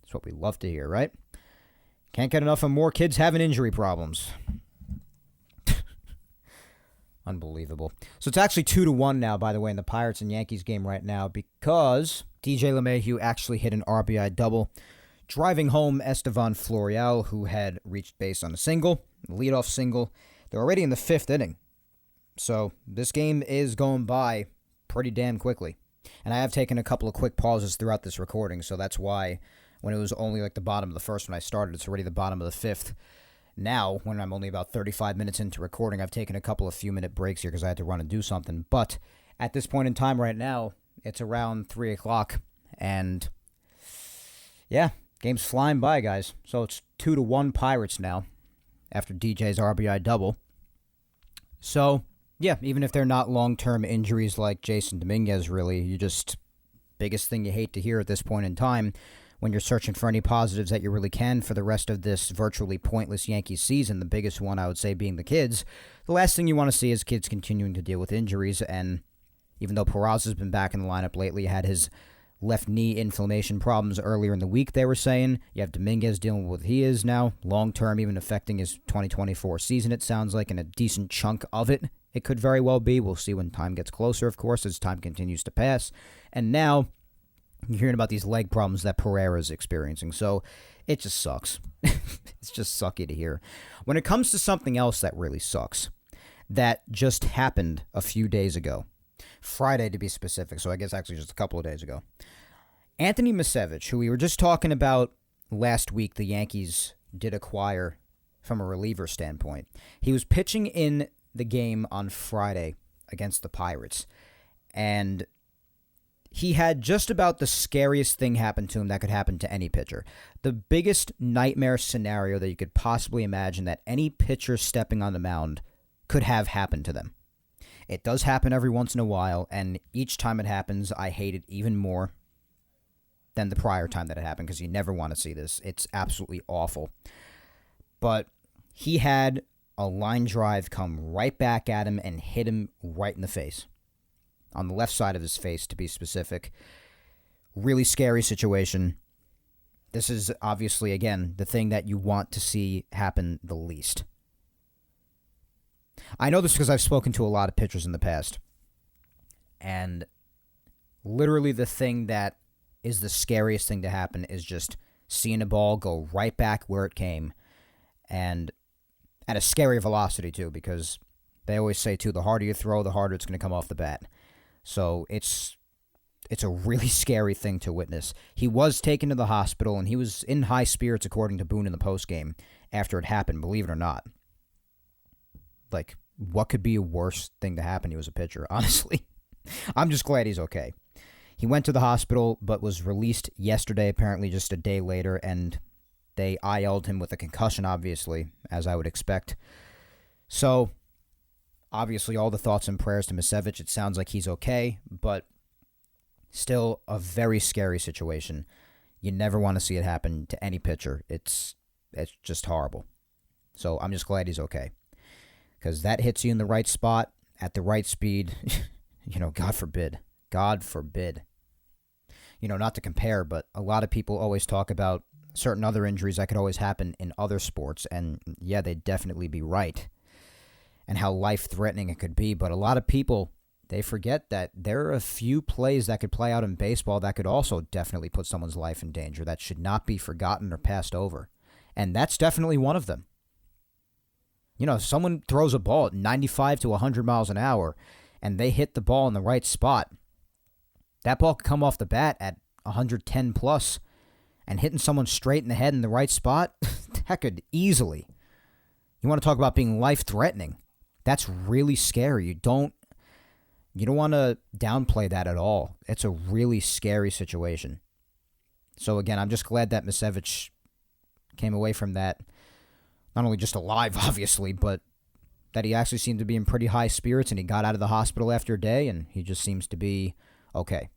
That's what we love to hear, right? Can't get enough of more kids having injury problems. Unbelievable. So it's actually 2-1 now, by the way, in the Pirates and Yankees game right now because DJ LeMahieu actually hit an RBI double, driving home Estevan Florial, who had reached base on a single, leadoff single. They're already in the 5th inning. So this game is going by pretty damn quickly. And I have taken a couple of quick pauses throughout this recording, so that's why when it was only like the bottom of the first when I started, it's already the bottom of the fifth. Now, when I'm only about 35 minutes into recording, I've taken a couple of few-minute breaks here because I had to run and do something. But at this point in time right now, it's around 3 o'clock, and yeah, game's flying by, guys. So it's 2-1 Pirates now after DJ's RBI double. So, yeah, even if they're not long-term injuries like Jason Dominguez, really, biggest thing you hate to hear at this point in time when you're searching for any positives that you really can for the rest of this virtually pointless Yankees season, the biggest one I would say being the kids. The last thing you want to see is kids continuing to deal with injuries, and even though Peraza's been back in the lineup lately, had his left knee inflammation problems earlier in the week, they were saying. You have Dominguez dealing with what he is now, long-term, even affecting his 2024 season, it sounds like, and a decent chunk of it. It could very well be. We'll see when time gets closer, of course, as time continues to pass. And now you're hearing about these leg problems that Pereira is experiencing. So it just sucks. It's just sucky to hear. When it comes to something else that really sucks, that just happened a few days ago, Friday to be specific, so I guess actually just a couple of days ago, Anthony Misevich, who we were just talking about last week, the Yankees did acquire from a reliever standpoint. He was pitching in the game on Friday against the Pirates, and he had just about the scariest thing happen to him that could happen to any pitcher. The biggest nightmare scenario that you could possibly imagine that any pitcher stepping on the mound could have happened to them. It does happen every once in a while, and each time it happens, I hate it even more than the prior time that it happened because you never want to see this. It's absolutely awful. But he had a line drive come right back at him and hit him right in the face. On the left side of his face, to be specific. Really scary situation. This is obviously, again, the thing that you want to see happen the least. I know this because I've spoken to a lot of pitchers in the past. And literally the thing that is the scariest thing to happen is just seeing a ball go right back where it came. And at a scary velocity, too, because they always say, too, the harder you throw, the harder it's going to come off the bat. So it's a really scary thing to witness. He was taken to the hospital, and he was in high spirits, according to Boone in the postgame, after it happened, believe it or not. Like, what could be a worse thing to happen? He was a pitcher, honestly. I'm just glad he's okay. He went to the hospital, but was released yesterday, apparently just a day later, and they IL'd him with a concussion, obviously, as I would expect. So obviously, all the thoughts and prayers to Misevich. It sounds like he's okay, but still a very scary situation. You never want to see it happen to any pitcher. It's just horrible. So I'm just glad he's okay. Because that hits you in the right spot, at the right speed. God forbid. God forbid. Not to compare, but a lot of people always talk about certain other injuries that could always happen in other sports. And yeah, they'd definitely be right. And how life-threatening it could be. But a lot of people, they forget that there are a few plays that could play out in baseball that could also definitely put someone's life in danger that should not be forgotten or passed over. And that's definitely one of them. If someone throws a ball at 95 to 100 miles an hour and they hit the ball in the right spot, that ball could come off the bat at 110 plus, and hitting someone straight in the head in the right spot, that could easily. You want to talk about being life-threatening. That's really scary. You don't want to downplay that at all. It's a really scary situation. So again, I'm just glad that Misevich came away from that, not only just alive, obviously, but that he actually seemed to be in pretty high spirits, and he got out of the hospital after a day, and he just seems to be okay.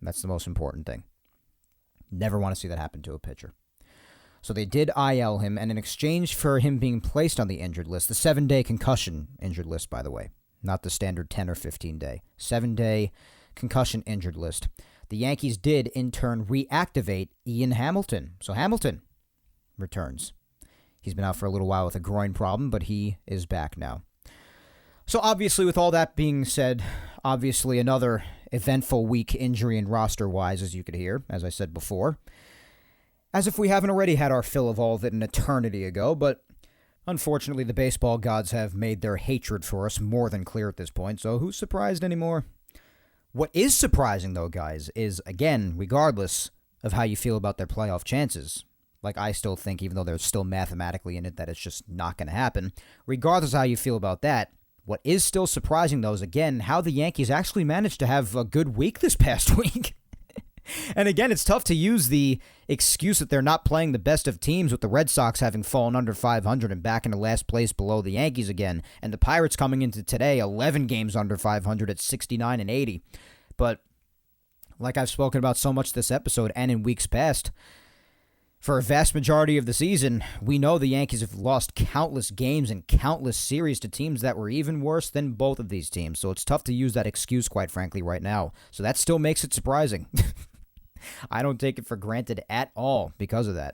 That's the most important thing. Never want to see that happen to a pitcher. So they did IL him, and in exchange for him being placed on the injured list, the 7-day concussion injured list, by the way, not the standard 10 or 15-day, 7-day concussion injured list, the Yankees did in turn reactivate Ian Hamilton. So Hamilton returns. He's been out for a little while with a groin problem, but he is back now. So obviously, with all that being said, obviously another eventful week injury and roster-wise, as you could hear, as I said before. As if we haven't already had our fill of all of it an eternity ago, but Unfortunately, the baseball gods have made their hatred for us more than clear at this point, so who's surprised anymore? What is surprising, though, guys, is, again, regardless of how you feel about their playoff chances, like I still think, even though they're still mathematically in it, that it's just not going to happen, regardless of how you feel about that, what is still surprising, though, is, again, how the Yankees actually managed to have a good week this past week. And again, it's tough to use the excuse that they're not playing the best of teams with the Red Sox having fallen under 500 and back into last place below the Yankees again, and the Pirates coming into today 11 games under 500 at 69 and 80. But like I've spoken about so much this episode and in weeks past, for a vast majority of the season, we know the Yankees have lost countless games and countless series to teams that were even worse than both of these teams. So it's tough to use that excuse, quite frankly, right now. So that still makes it surprising. I don't take it for granted at all because of that.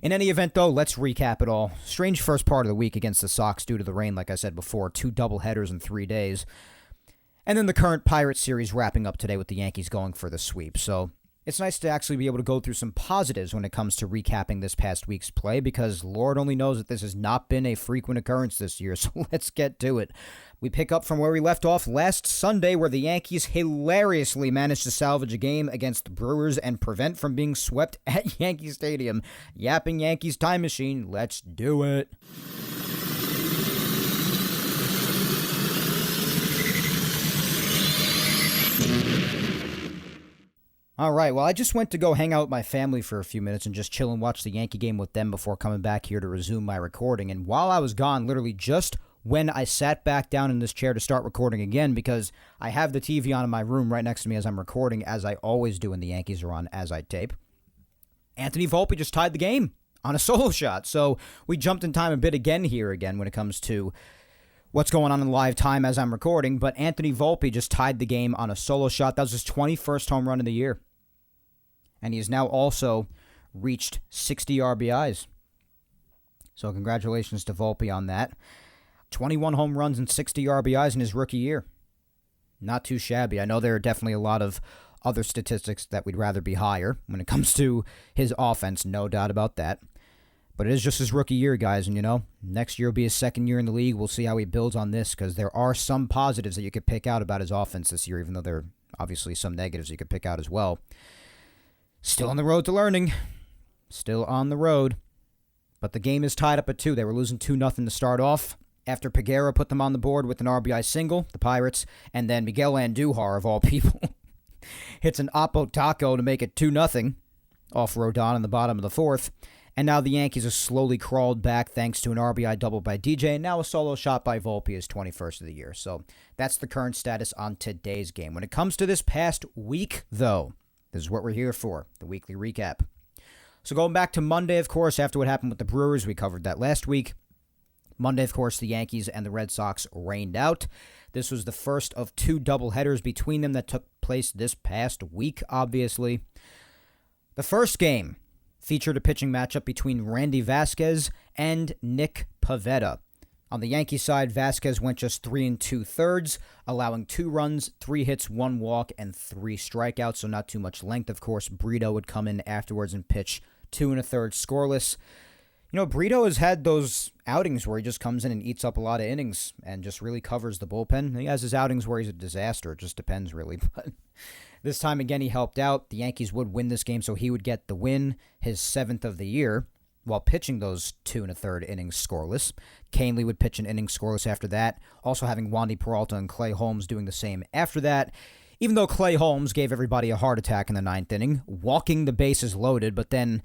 In any event, though, let's recap it all. Strange first part of the week against the Sox due to the rain, like I said before, 2 doubleheaders in 3 days. And then the current Pirates series wrapping up today with the Yankees going for the sweep. So it's nice to actually be able to go through some positives when it comes to recapping this past week's play, because Lord only knows that this has not been a frequent occurrence this year, so let's get to it. We pick up from where we left off last Sunday, where the Yankees hilariously managed to salvage a game against the Brewers and prevent from being swept at Yankee Stadium. Yapping Yankees time machine, let's do it. All right, well, I just went to go hang out with my family for a few minutes and just chill and watch the Yankee game with them before coming back here to resume my recording. And while I was gone, literally just when I sat back down in this chair to start recording again, because I have the TV on in my room right next to me as I'm recording, as I always do when the Yankees are on as I tape, Anthony Volpe just tied the game on a solo shot. So we jumped in time a bit again when it comes to what's going on in live time as I'm recording, but Anthony Volpe just tied the game on a solo shot. That was his 21st home run of the year. And he has now also reached 60 RBIs. So congratulations to Volpe on that. 21 home runs and 60 RBIs in his rookie year. Not too shabby. I know there are definitely a lot of other statistics that we'd rather be higher when it comes to his offense, no doubt about that. But it is just his rookie year, guys, and next year will be his second year in the league. We'll see how he builds on this, because there are some positives that you could pick out about his offense this year, even though there are obviously some negatives you could pick out as well. Still on the road to learning. Still on the road. But the game is tied up at 2. They were losing 2-0 to start off. After Peguero put them on the board with an RBI single, the Pirates, and then Miguel Andujar, of all people, hits an Oppo Taco to make it 2-0 off Rodon in the bottom of the 4th. And now the Yankees have slowly crawled back thanks to an RBI double by DJ, and now a solo shot by Volpe, his 21st of the year. So that's the current status on today's game. When it comes to this past week, though, this is what we're here for, the weekly recap. So going back to Monday, of course, after what happened with the Brewers, we covered that last week. Monday, of course, the Yankees and the Red Sox rained out. This was the first of 2 doubleheaders between them that took place this past week, obviously. The first game featured a pitching matchup between Randy Vasquez and Nick Pivetta. On the Yankee side, Vasquez went just 3 2/3, allowing 2 runs, 3 hits, 1 walk, and 3 strikeouts, so not too much length. Of course, Brito would come in afterwards and pitch 2 1/3 scoreless. Brito has had those outings where he just comes in and eats up a lot of innings and just really covers the bullpen. He has his outings where he's a disaster. It just depends, really. But this time, again, he helped out. The Yankees would win this game, so he would get the win, his 7th of the year, while pitching those 2 1/3 innings scoreless. Canely would pitch an inning scoreless after that, also having Wandy Peralta and Clay Holmes doing the same after that, even though Clay Holmes gave everybody a heart attack in the 9th inning, walking the bases loaded, but then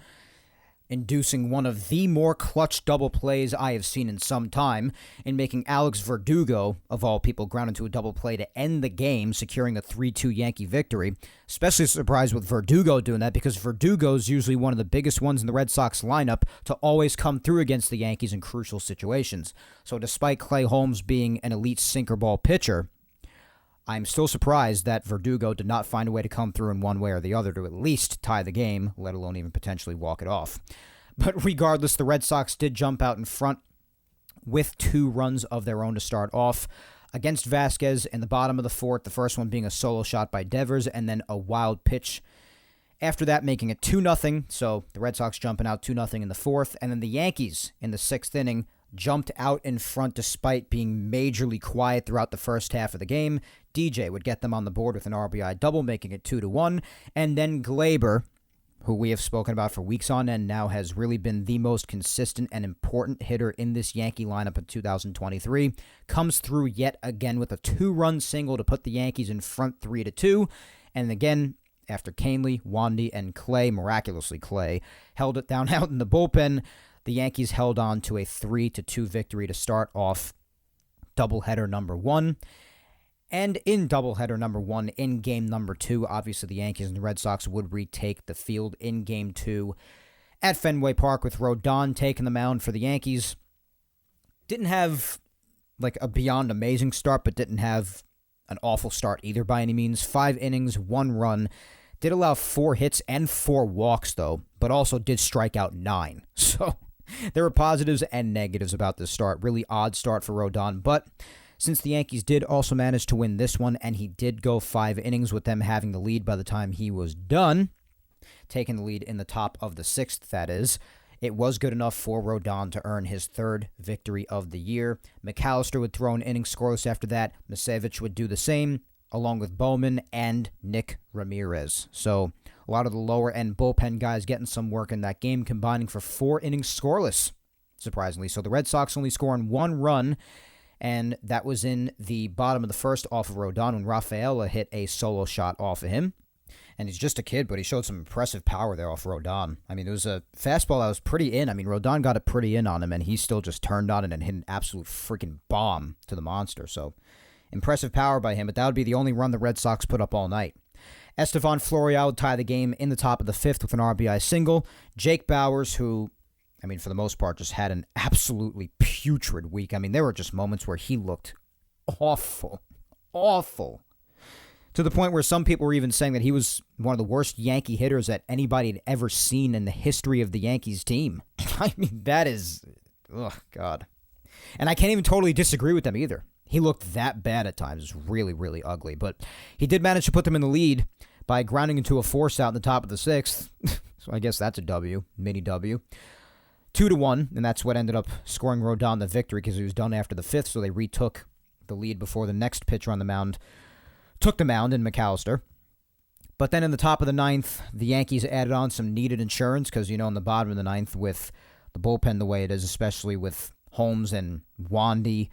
inducing one of the more clutch double plays I have seen in some time in making Alex Verdugo, of all people, ground into a double play to end the game, securing a 3-2 Yankee victory. Especially surprised with Verdugo doing that, because Verdugo is usually one of the biggest ones in the Red Sox lineup to always come through against the Yankees in crucial situations. So despite Clay Holmes being an elite sinker ball pitcher, I'm still surprised that Verdugo did not find a way to come through in one way or the other to at least tie the game, let alone even potentially walk it off. But regardless, the Red Sox did jump out in front with 2 runs of their own to start off against Vasquez in the bottom of the 4th, the first one being a solo shot by Devers, and then a wild pitch after that, making it 2-0. So the Red Sox jumping out 2-0 in the 4th, and then the Yankees in the 6th inning jumped out in front despite being majorly quiet throughout the first half of the game. DJ would get them on the board with an RBI double, making it 2-1. And then Gleyber, who we have spoken about for weeks on end now, has really been the most consistent and important hitter in this Yankee lineup in 2023, comes through yet again with a 2-run single to put the Yankees in front 3-2. And again, after Canely, Wandy, and Clay, miraculously Clay, held it down out in the bullpen, the Yankees held on to a 3-2 victory to start off doubleheader number 1. And in doubleheader number 1, in game number 2, obviously the Yankees and the Red Sox would retake the field in game 2 at Fenway Park with Rodon taking the mound for the Yankees. Didn't have like a beyond amazing start, but didn't have an awful start either by any means. 5 innings, 1 run. Did allow 4 hits and 4 walks, though, but also did strike out 9. So there were positives and negatives about this start. Really odd start for Rodon, but since the Yankees did also manage to win this one, and he did go 5 innings with them having the lead by the time he was done, taking the lead in the top of the 6th, that is, it was good enough for Rodon to earn his 3rd victory of the year. McAllister would throw an inning scoreless after that. Misevich would do the same, along with Bowman and Nick Ramirez. So a lot of the lower-end bullpen guys getting some work in that game, combining for 4 innings scoreless, surprisingly. So the Red Sox only scoring 1 run, and that was in the bottom of the 1st off of Rodon when Rafaela hit a solo shot off of him. And he's just a kid, but he showed some impressive power there off Rodon. I mean, it was a fastball that was pretty in. I mean, Rodon got it pretty in on him, and he still just turned on it and hit an absolute freaking bomb to the monster. So, impressive power by him, but that would be the only run the Red Sox put up all night. Estevan Florial would tie the game in the top of the 5th with an RBI single. Jake Bauers, who, I mean, for the most part, just had an absolutely putrid week. I mean, there were just moments where he looked awful. To the point where some people were even saying that he was one of the worst Yankee hitters that anybody had ever seen in the history of the Yankees team. I mean, that is, oh, God. And I can't even totally disagree with them either. He looked that bad at times. It was really, really ugly. But he did manage to put them in the lead by grounding into a force out in the top of the 6th. So I guess that's a W, mini W. 2-1, and that's what ended up scoring Rodon the victory because he was done after the 5th, so they retook the lead before the next pitcher on the mound took the mound in McAllister. But then in the top of the 9th, the Yankees added on some needed insurance because, you know, in the bottom of the 9th with the bullpen the way it is, especially with Holmes and Wandy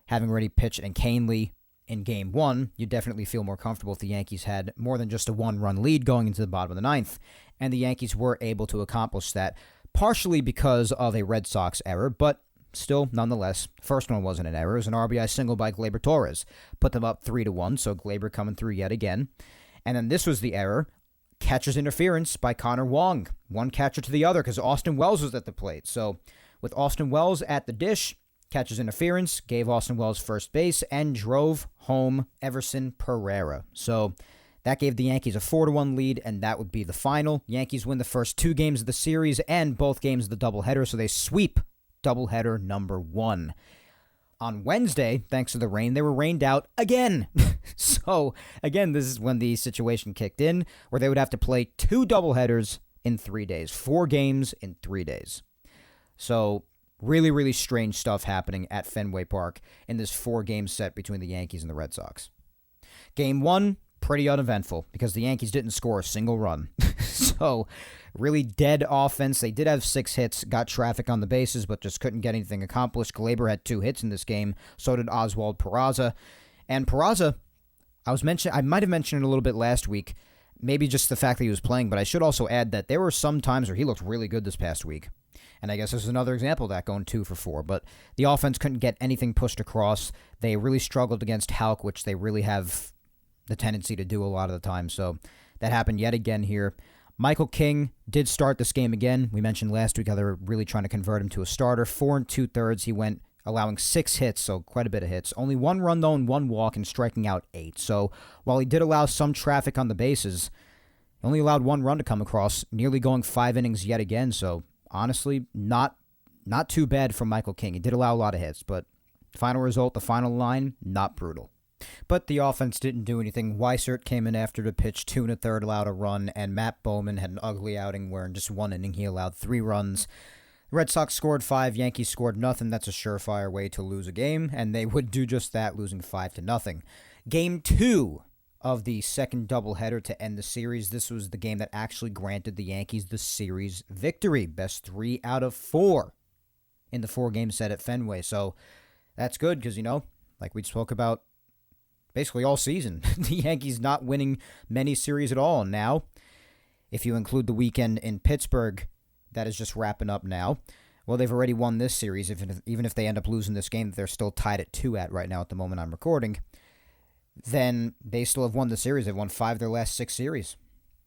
having already pitched and Canely in Game 1, you definitely feel more comfortable if the Yankees had more than just a 1-run lead going into the bottom of the 9th. And the Yankees were able to accomplish that, partially because of a Red Sox error, but still, nonetheless, first one wasn't an error. It was an RBI single by Gleyber Torres. Put them up 3-1, so Gleyber coming through yet again. And then this was the error. Catcher's interference by Connor Wong. One catcher to the other because Austin Wells was at the plate. So with Austin Wells at the dish, catcher's interference gave Austin Wells first base and drove home Everson Pereira. So that gave the Yankees a 4-1 lead, and that would be the final. Yankees win the first 2 games of the series and both games of the doubleheader, so they sweep doubleheader number 1. On Wednesday, thanks to the rain, they were rained out again. So, again, this is when the situation kicked in, where they would have to play 2 doubleheaders in 3 days. 4 games in 3 days. So, really, really strange stuff happening at Fenway Park in this 4-game set between the Yankees and the Red Sox. Game 1, pretty uneventful, because the Yankees didn't score a single run. So, really dead offense. They did have 6 hits, got traffic on the bases, but just couldn't get anything accomplished. Gleyber had 2 hits in this game. So did Oswald Peraza. And Peraza, I might have mentioned it a little bit last week, maybe just the fact that he was playing, but I should also add that there were some times where he looked really good this past week. And I guess this is another example of that, going 2 for 4. But the offense couldn't get anything pushed across. They really struggled against Houck, which they really have the tendency to do a lot of the time. So that happened yet again here. Michael King did start this game again. We mentioned last week how they were really trying to convert him to a starter. 4 2/3. He went, allowing 6 hits, so quite a bit of hits. Only 1 run, though, and 1 walk, and striking out 8. So while he did allow some traffic on the bases, he only allowed 1 run to come across, nearly going 5 innings yet again. So honestly, not too bad from Michael King. He did allow a lot of hits, but final result, the final line, not brutal. But the offense didn't do anything. Weissert came in after the pitch, 2 1/3, allowed a run, and Matt Bowman had an ugly outing where in just 1 inning he allowed 3 runs. Red Sox scored 5, Yankees scored nothing. That's a surefire way to lose a game, and they would do just that, losing 5-0. Game 2 of the second doubleheader to end the series. This was the game that actually granted the Yankees the series victory. Best 3 out of 4 in the 4-game set at Fenway. So that's good because, like we spoke about basically all season, the Yankees not winning many series at all. Now, if you include the weekend in Pittsburgh, that is just wrapping up now. Well, they've already won this series. Even if they end up losing this game that they're still tied at 2 at right now at the moment I'm recording, then they still have won the series. They've won 5 of their last 6 series.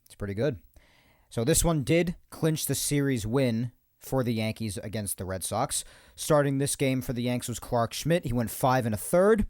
It's pretty good. So this one did clinch the series win for the Yankees against the Red Sox. Starting this game for the Yanks was Clark Schmidt. He went 5 1/3,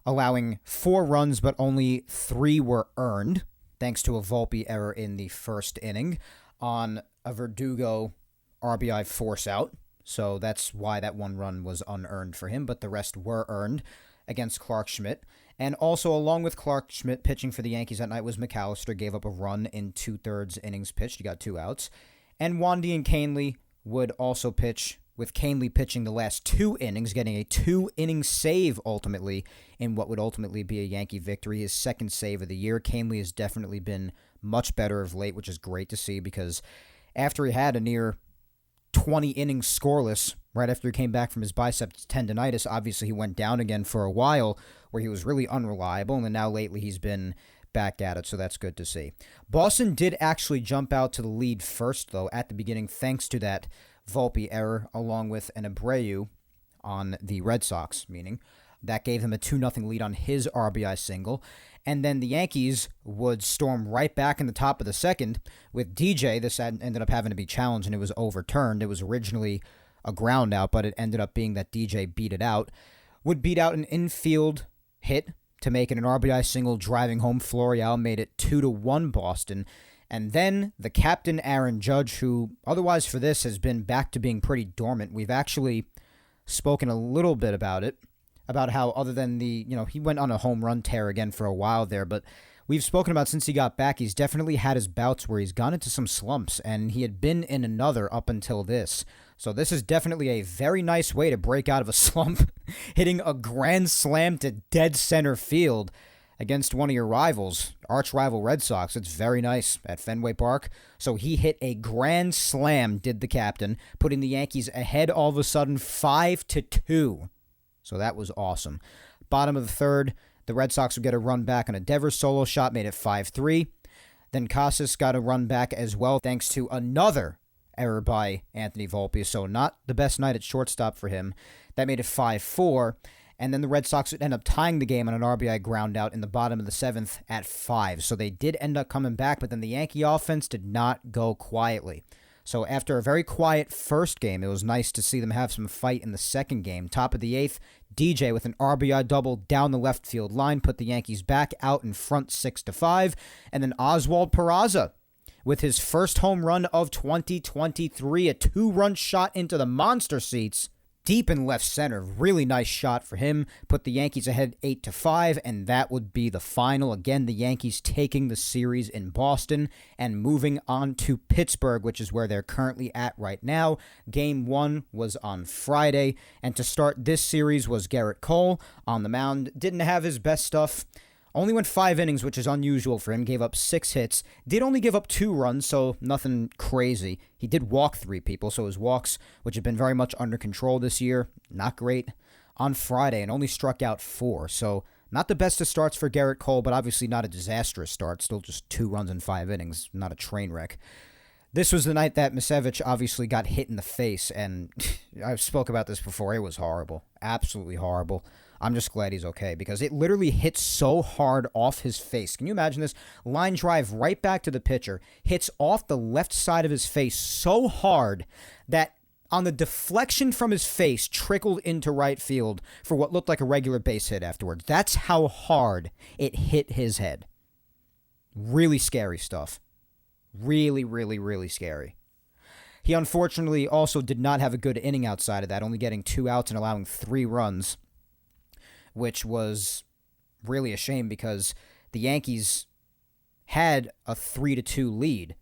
allowing 4 runs, but only 3 were earned, thanks to a Volpe error in the first inning on a Verdugo RBI force out. So that's why that 1 run was unearned for him, but the rest were earned against Clark Schmidt. And also, along with Clark Schmidt pitching for the Yankees that night was McAllister, gave up a run in 2/3 innings pitched. He got 2 outs. And Wandy and Canely would also pitch, with Canely pitching the last 2 innings, getting a 2-inning save ultimately in what would ultimately be a Yankee victory, his second save of the year. Canely has definitely been much better of late, which is great to see because after he had a near 20 innings scoreless right after he came back from his biceps tendonitis, obviously he went down again for a while where he was really unreliable, and then now lately he's been back at it, so that's good to see. Boston did actually jump out to the lead first, though, at the beginning, thanks to that Volpe error, along with an Abreu on the Red Sox, meaning that gave him a 2-0 lead on his RBI single. And then the Yankees would storm right back in the top of the second with DJ. This ended up having to be challenged, and it was overturned. It was originally a ground out, but it ended up being that DJ beat it out. Would beat out an infield hit to make it an RBI single, driving home. Florial made it 2-1 Boston. And then the captain, Aaron Judge, who otherwise for this has been back to being pretty dormant. We've actually spoken a little bit about it, about how other than he went on a home run tear again for a while there, but we've spoken about since he got back, he's definitely had his bouts where he's gone into some slumps, and he had been in another up until this. So this is definitely a very nice way to break out of a slump, hitting a grand slam to dead center field against one of your rivals, arch rival Red Sox. It's very nice at Fenway Park. So he hit a grand slam, did the captain, putting the Yankees ahead all of a sudden 5-2. So that was awesome. Bottom of the third, the Red Sox would get a run back on a Devers solo shot, made it 5-3. Then Casas got a run back as well, thanks to another error by Anthony Volpe. So not the best night at shortstop for him. That made it 5-4. And then the Red Sox would end up tying the game on an RBI ground out in the bottom of the 7th at 5. So they did end up coming back, but then the Yankee offense did not go quietly. So after a very quiet first game, it was nice to see them have some fight in the second game. Top of the 8th, DJ with an RBI double down the left field line put the Yankees back out in front 6-5. And then Oswald Peraza with his first home run of 2023, a 2-run shot into the monster seats deep in left center. Really nice shot for him. Put the Yankees ahead 8-5, and that would be the final. Again, the Yankees taking the series in Boston and moving on to Pittsburgh, which is where they're currently at right now. Game 1 was on Friday, and to start this series was Garrett Cole on the mound. Didn't have his best stuff. Only went 5 innings, which is unusual for him. Gave up 6 hits. Did only give up 2 runs, so nothing crazy. He did walk 3 people, so his walks, which have been very much under control this year, not great on Friday, and only struck out 4. So not the best of starts for Garrett Cole, but obviously not a disastrous start. Still just 2 runs in 5 innings, not a train wreck. This was the night that Misevich obviously got hit in the face, and I've spoke about this before. It was horrible. Absolutely horrible. I'm just glad he's okay because it literally hit so hard off his face. Can you imagine this? Line drive right back to the pitcher, hits off the left side of his face so hard that on the deflection from his face trickled into right field for what looked like a regular base hit afterwards. That's how hard it hit his head. Really scary stuff. Really, really, really scary. He unfortunately also did not have a good inning outside of that, only getting 2 outs and allowing 3 runs, which was really a shame because the Yankees had a 3-2 lead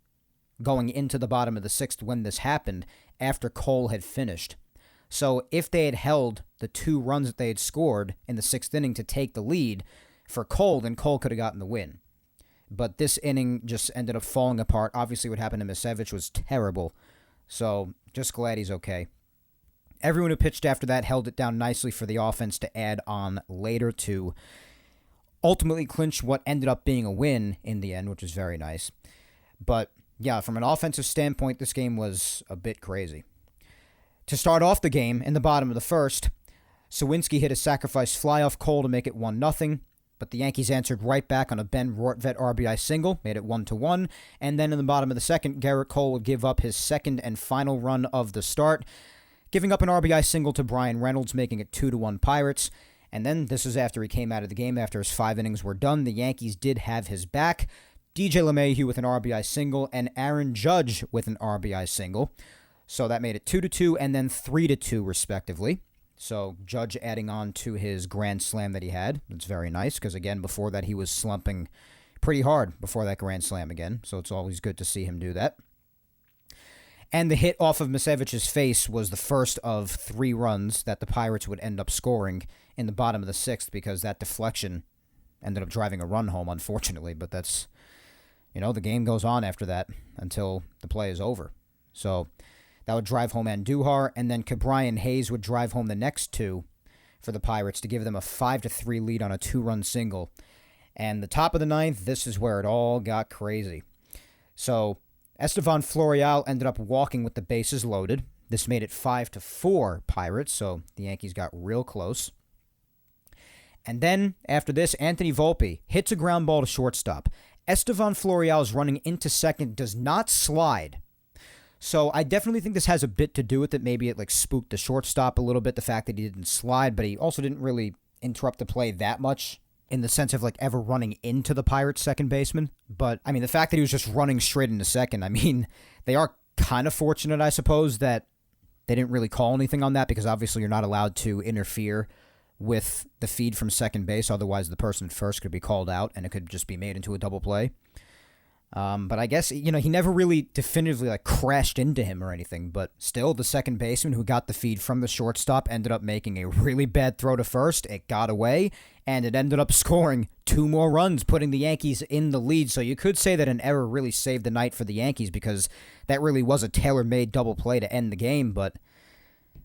going into the bottom of the sixth when this happened after Cole had finished. So if they had held the 2 runs that they had scored in the 6th inning to take the lead for Cole, then Cole could have gotten the win. But this inning just ended up falling apart. Obviously what happened to Misevich was terrible. So just glad he's okay. Everyone who pitched after that held it down nicely for the offense to add on later to ultimately clinch what ended up being a win in the end, which is very nice. But yeah, from an offensive standpoint, this game was a bit crazy. To start off the game, in the bottom of the first, Sawinski hit a sacrifice fly off Cole to make it 1-0, but the Yankees answered right back on a Ben Rortvedt RBI single, made it 1-1, and then in the bottom of the second, Garrett Cole would give up his second and final run of the start, giving up an RBI single to Brian Reynolds, making it 2-1 Pirates. And then this is after he came out of the game, after his 5 innings were done. The Yankees did have his back. DJ LeMahieu with an RBI single and Aaron Judge with an RBI single. So that made it 2-2 and then 3-2 respectively. So Judge adding on to his grand slam that he had. It's very nice because, again, before that he was slumping pretty hard before that grand slam again. So it's always good to see him do that. And the hit off of Misevich's face was the first of 3 runs that the Pirates would end up scoring in the bottom of the 6th because that deflection ended up driving a run home, unfortunately. But that's, the game goes on after that until the play is over. So that would drive home Andujar, and then Ke'Bryan Hayes would drive home the next 2 for the Pirates to give them a 5-3 lead on a 2-run single. And the top of the 9th, this is where it all got crazy. So Estevan Florial ended up walking with the bases loaded. This made it 5-4 Pirates, so the Yankees got real close. And then, after this, Anthony Volpe hits a ground ball to shortstop. Estevan Florial is running into second, does not slide. So I definitely think this has a bit to do with it. Maybe it spooked the shortstop a little bit, the fact that he didn't slide, but he also didn't really interrupt the play that much in the sense of ever running into the Pirates second baseman. But I mean, the fact that he was just running straight into second, I mean, they are kind of fortunate, I suppose, that they didn't really call anything on that because obviously you're not allowed to interfere with the feed from second base. Otherwise, the person at first could be called out and it could just be made into a double play. But I guess, he never really definitively crashed into him or anything, but still the second baseman who got the feed from the shortstop ended up making a really bad throw to first. It got away and it ended up scoring 2 more runs, putting the Yankees in the lead. So you could say that an error really saved the night for the Yankees because that really was a tailor-made double play to end the game, but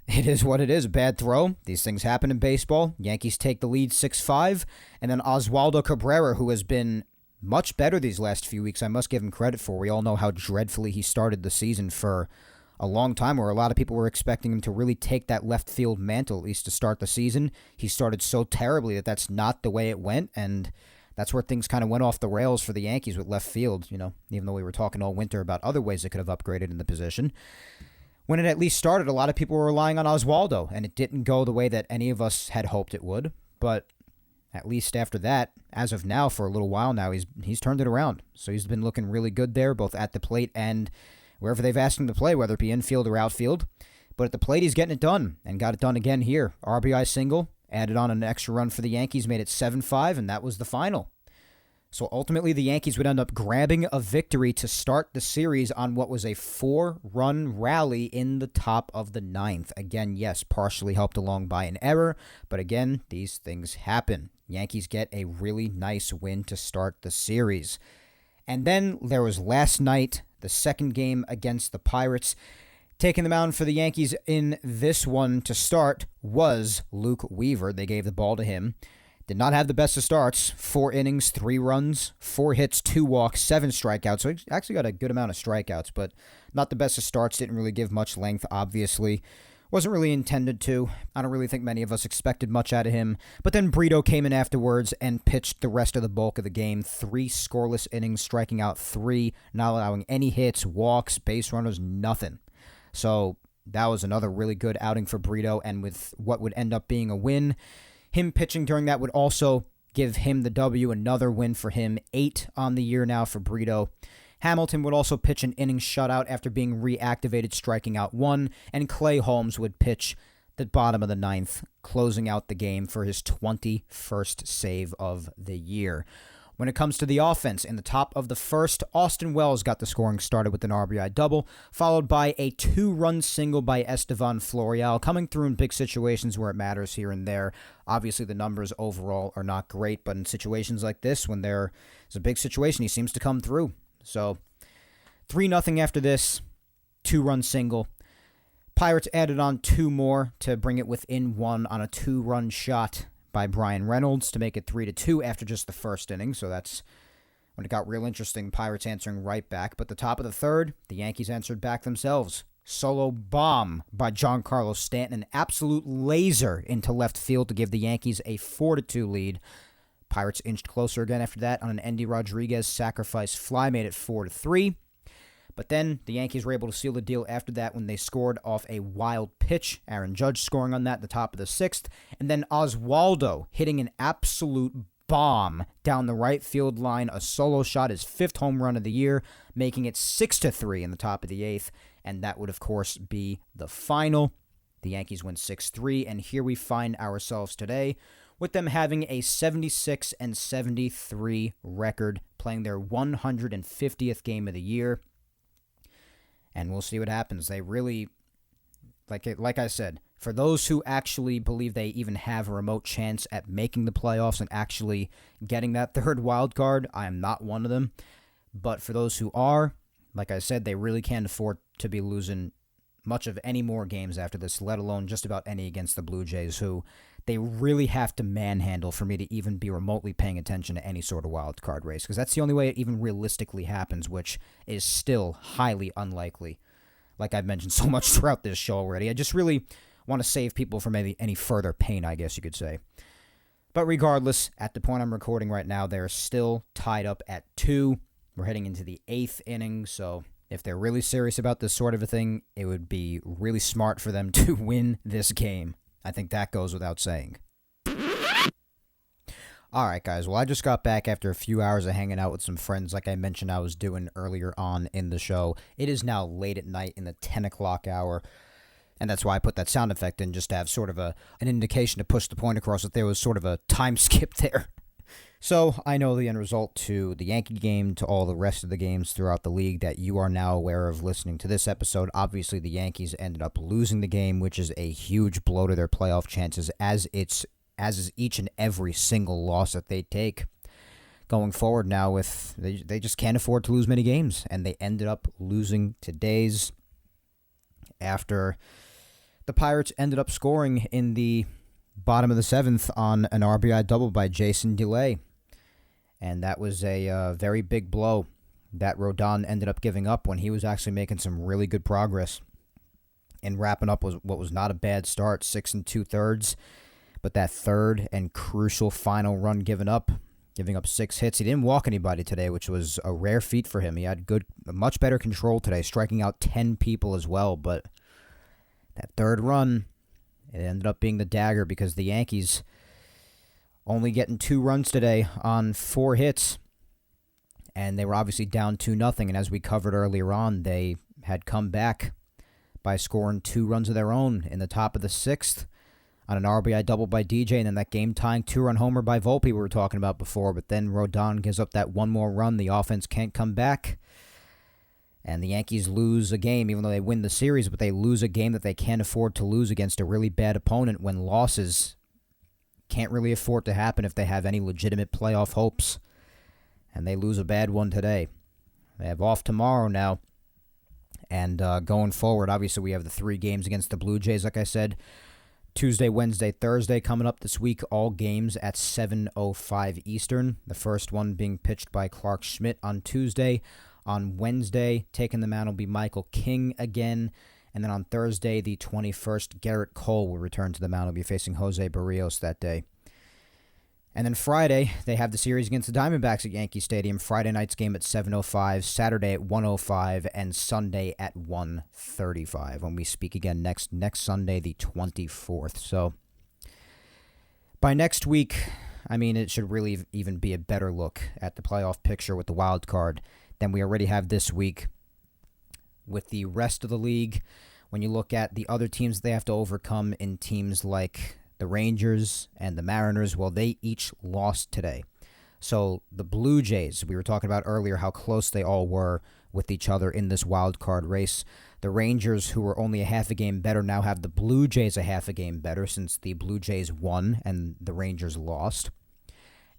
it is what it is. A bad throw. These things happen in baseball. Yankees take the lead 6-5, and then Oswaldo Cabrera, who has been much better these last few weeks, I must give him credit for. We all know how dreadfully he started the season for a long time, where a lot of people were expecting him to really take that left field mantle, at least to start the season. He started so terribly that that's not the way it went, and that's where things kind of went off the rails for the Yankees with left field, even though we were talking all winter about other ways they could have upgraded in the position. When it at least started, a lot of people were relying on Oswaldo, and it didn't go the way that any of us had hoped it would, but at least after that, as of now, for a little while now, he's turned it around. So he's been looking really good there, both at the plate and wherever they've asked him to play, whether it be infield or outfield. But at the plate, he's getting it done, and got it done again here. RBI single, added on an extra run for the Yankees, made it 7-5, and that was the final. So ultimately, the Yankees would end up grabbing a victory to start the series on what was a 4-run rally in the top of the 9th. Again, yes, partially helped along by an error, but again, these things happen. Yankees get a really nice win to start the series. And then there was last night, the second game against the Pirates. Taking the mound for the Yankees in this one to start was Luke Weaver. They gave the ball to him. Did not have the best of starts. 4 innings, 3 runs, 4 hits, 2 walks, 7 strikeouts. So he actually got a good amount of strikeouts, but not the best of starts. Didn't really give much length, obviously. Wasn't really intended to. I don't really think many of us expected much out of him. But then Brito came in afterwards and pitched the rest of the bulk of the game. 3 scoreless innings, striking out 3, not allowing any hits, walks, base runners, nothing. So that was another really good outing for Brito, and with what would end up being a win, him pitching during that would also give him the W, another win for him, 8 on the year now for Brito. Hamilton would also pitch an inning shutout after being reactivated, striking out 1, and Clay Holmes would pitch the bottom of the 9th, closing out the game for his 21st save of the year. When it comes to the offense, in the top of the first, Austin Wells got the scoring started with an RBI double, followed by a 2-run single by Estevan Florial, coming through in big situations where it matters here and there. Obviously, the numbers overall are not great, but in situations like this, when there's a big situation, he seems to come through. So, 3-0 after this, 2-run single. Pirates added on 2 more to bring it within 1 on a 2-run shot by Brian Reynolds to make it 3-2 after just the first inning. So that's when it got real interesting. Pirates answering right back. But the top of the third, the Yankees answered back themselves. Solo bomb by Giancarlo Stanton. An absolute laser into left field to give the Yankees a 4-2 lead. Pirates inched closer again after that on an Endy Rodriguez sacrifice fly, made it 4-3. But then the Yankees were able to seal the deal after that when they scored off a wild pitch. Aaron Judge scoring on that at the top of the 6th. And then Oswaldo hitting an absolute bomb down the right field line. A solo shot, his 5th home run of the year, making it 6-3 in the top of the 8th. And that would, of course, be the final. The Yankees win 6-3. And here we find ourselves today with them having a 76-73 record, playing their 150th game of the year. And we'll see what happens. They really, like I said, for those who actually believe they even have a remote chance at making the playoffs and actually getting that 3rd wild card, I am not one of them. But for those who are, like I said, they really can't afford to be losing much of any more games after this, let alone just about any against the Blue Jays, who they really have to manhandle for me to even be remotely paying attention to any sort of wild card race, because that's the only way it even realistically happens, which is still highly unlikely. Like I've mentioned so much throughout this show already, I just really want to save people from any further pain, I guess you could say. But regardless, at the point I'm recording right now, they're still tied up at 2. We're heading into the 8th inning, so if they're really serious about this sort of a thing, it would be really smart for them to win this game. I think that goes without saying. All right, guys. Well, I just got back after a few hours of hanging out with some friends, like I mentioned I was doing earlier on in the show. It is now late at night in the 10 o'clock hour, and that's why I put that sound effect in, just to have sort of an indication to push the point across that there was sort of a time skip there. So I know the end result to the Yankee game, to all the rest of the games throughout the league that you are now aware of listening to this episode. Obviously, the Yankees ended up losing the game, which is a huge blow to their playoff chances, as is each and every single loss that they take going forward now. They just can't afford to lose many games, and they ended up losing today's after the Pirates ended up scoring in the bottom of the 7th on an RBI double by Jason Delay. And that was a very big blow that Rodon ended up giving up when he was actually making some really good progress and wrapping up what was not a bad start, 6 2/3. But that 3rd and crucial final run giving up 6 hits. He didn't walk anybody today, which was a rare feat for him. He had much better control today, striking out 10 people as well. But that 3rd run, it ended up being the dagger because the Yankees only getting 2 runs today on 4 hits, and they were obviously down 2-0, and as we covered earlier on, they had come back by scoring 2 runs of their own in the top of the 6th on an RBI double by DJ, and then that game-tying 2-run homer by Volpe we were talking about before, but then Rodon gives up that 1 more run. The offense can't come back, and the Yankees lose a game, even though they win the series, but they lose a game that they can't afford to lose against a really bad opponent when losses can't really afford to happen if they have any legitimate playoff hopes. And they lose a bad one today. They have off tomorrow now. And going forward, obviously we have the 3 games against the Blue Jays, like I said. Tuesday, Wednesday, Thursday coming up this week. All games at 7:05 Eastern. The first one being pitched by Clark Schmidt on Tuesday. On Wednesday, taking the mound will be Michael King again. And then on Thursday, the 21st, Garrett Cole will return to the mound. He'll be facing Jose Barrios that day. And then Friday, they have the series against the Diamondbacks at Yankee Stadium. Friday night's game at 7:05, Saturday at 1:05, and Sunday at 1:35 when we speak again next Sunday, the 24th. So by next week, I mean, it should really even be a better look at the playoff picture with the wild card than we already have this week with the rest of the league. When you look at the other teams they have to overcome in teams like the Rangers and the Mariners, well, they each lost today. So the Blue Jays, we were talking about earlier how close they all were with each other in this wild card race. The Rangers, who were only a half a game better, now have the Blue Jays a half a game better since the Blue Jays won and the Rangers lost.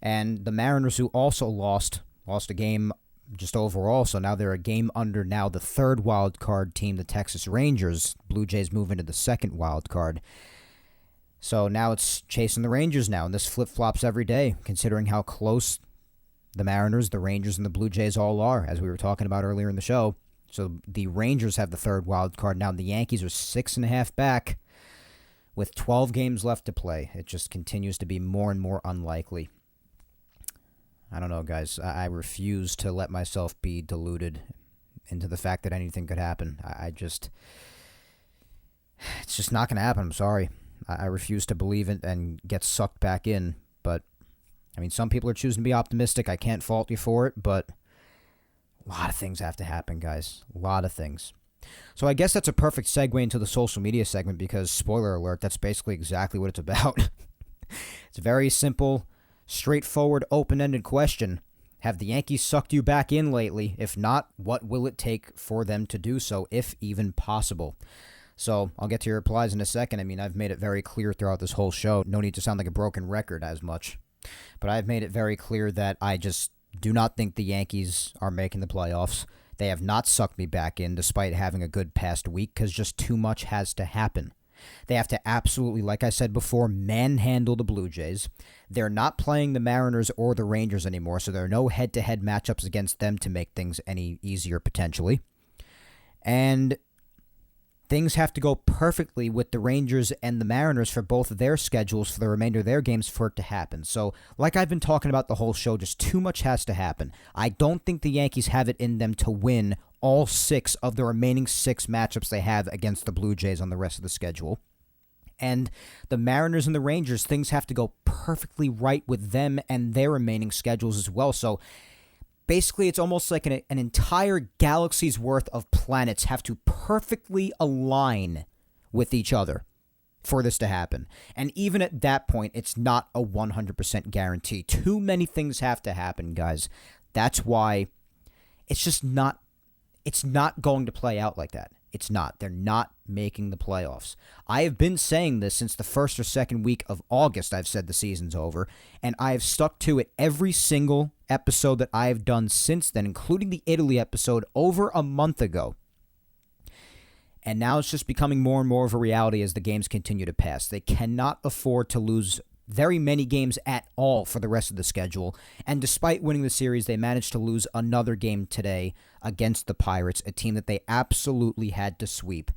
And the Mariners, who also lost a game just overall, so now they're a game under now the third wild card team, the Texas Rangers. Blue Jays move into the second wild card. So now it's chasing the Rangers now, and this flip-flops every day, considering how close the Mariners, the Rangers, and the Blue Jays all are, as we were talking about earlier in the show. So the Rangers have the third wild card now. The Yankees are 6.5 back with 12 games left to play. It just continues to be more and more unlikely. I don't know, guys. I refuse to let myself be deluded into the fact that anything could happen. It's just not going to happen. I'm sorry. I refuse to believe it and get sucked back in. But, I mean, some people are choosing to be optimistic. I can't fault you for it, but a lot of things have to happen, guys. A lot of things. So I guess that's a perfect segue into the social media segment because, spoiler alert, that's basically exactly what it's about. It's a very simple, straightforward, open-ended question. Have the Yankees sucked you back in lately? If not, what will it take for them to do so, if even possible? So I'll get to your replies in a second. I mean, I've made it very clear throughout this whole show. No need to sound like a broken record as much. But I've made it very clear that I just do not think the Yankees are making the playoffs. They have not sucked me back in despite having a good past week because just too much has to happen. They have to absolutely, like I said before, manhandle the Blue Jays. They're not playing the Mariners or the Rangers anymore, so there are no head-to-head matchups against them to make things any easier potentially. And things have to go perfectly with the Rangers and the Mariners for both of their schedules for the remainder of their games for it to happen. So, like I've been talking about the whole show, just too much has to happen. I don't think the Yankees have it in them to win all 6 of the remaining 6 matchups they have against the Blue Jays on the rest of the schedule. And the Mariners and the Rangers, things have to go perfectly right with them and their remaining schedules as well. So basically, it's almost like an entire galaxy's worth of planets have to perfectly align with each other for this to happen. And even at that point, it's not a 100% guarantee. Too many things have to happen, guys. That's why it's not going to play out like that. It's not. They're not making the playoffs. I have been saying this since the first or second week of August. I've said the season's over, and I have stuck to it every single episode that I have done since then, including the Italy episode over a month ago. And now it's just becoming more and more of a reality as the games continue to pass. They cannot afford to lose very many games at all for the rest of the schedule. And despite winning the series, they managed to lose another game today against the Pirates, a team that they absolutely had to sweep.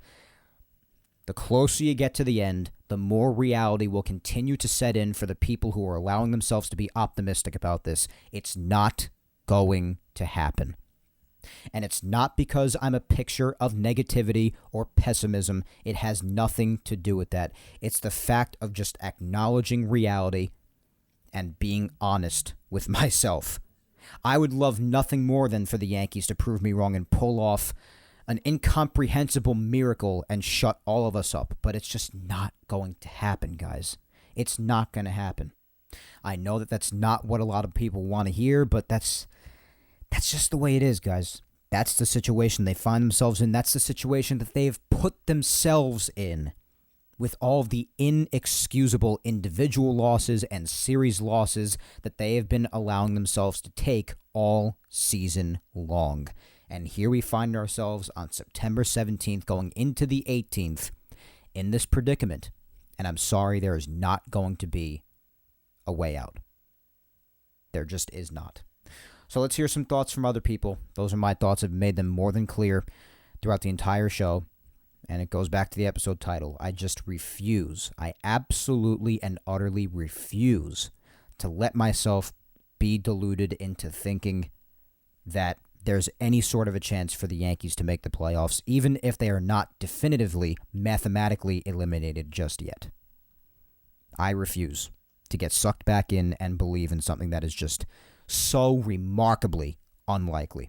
The closer you get to the end, the more reality will continue to set in for the people who are allowing themselves to be optimistic about this. It's not going to happen. And it's not because I'm a picture of negativity or pessimism. It has nothing to do with that. It's the fact of just acknowledging reality and being honest with myself. I would love nothing more than for the Yankees to prove me wrong and pull off an incomprehensible miracle and shut all of us up. But it's just not going to happen, guys. It's not going to happen. I know that that's not what a lot of people want to hear, but that's just the way it is, guys. That's the situation they find themselves in. That's the situation that they've put themselves in with all of the inexcusable individual losses and series losses that they have been allowing themselves to take all season long. And here we find ourselves on September 17th going into the 18th in this predicament. And I'm sorry, there is not going to be a way out. There just is not. So let's hear some thoughts from other people. Those are my thoughts. I've made them more than clear throughout the entire show. And it goes back to the episode title. I just refuse. I absolutely and utterly refuse to let myself be deluded into thinking that there's any sort of a chance for the Yankees to make the playoffs, even if they are not definitively, mathematically eliminated just yet. I refuse to get sucked back in and believe in something that is just so remarkably unlikely.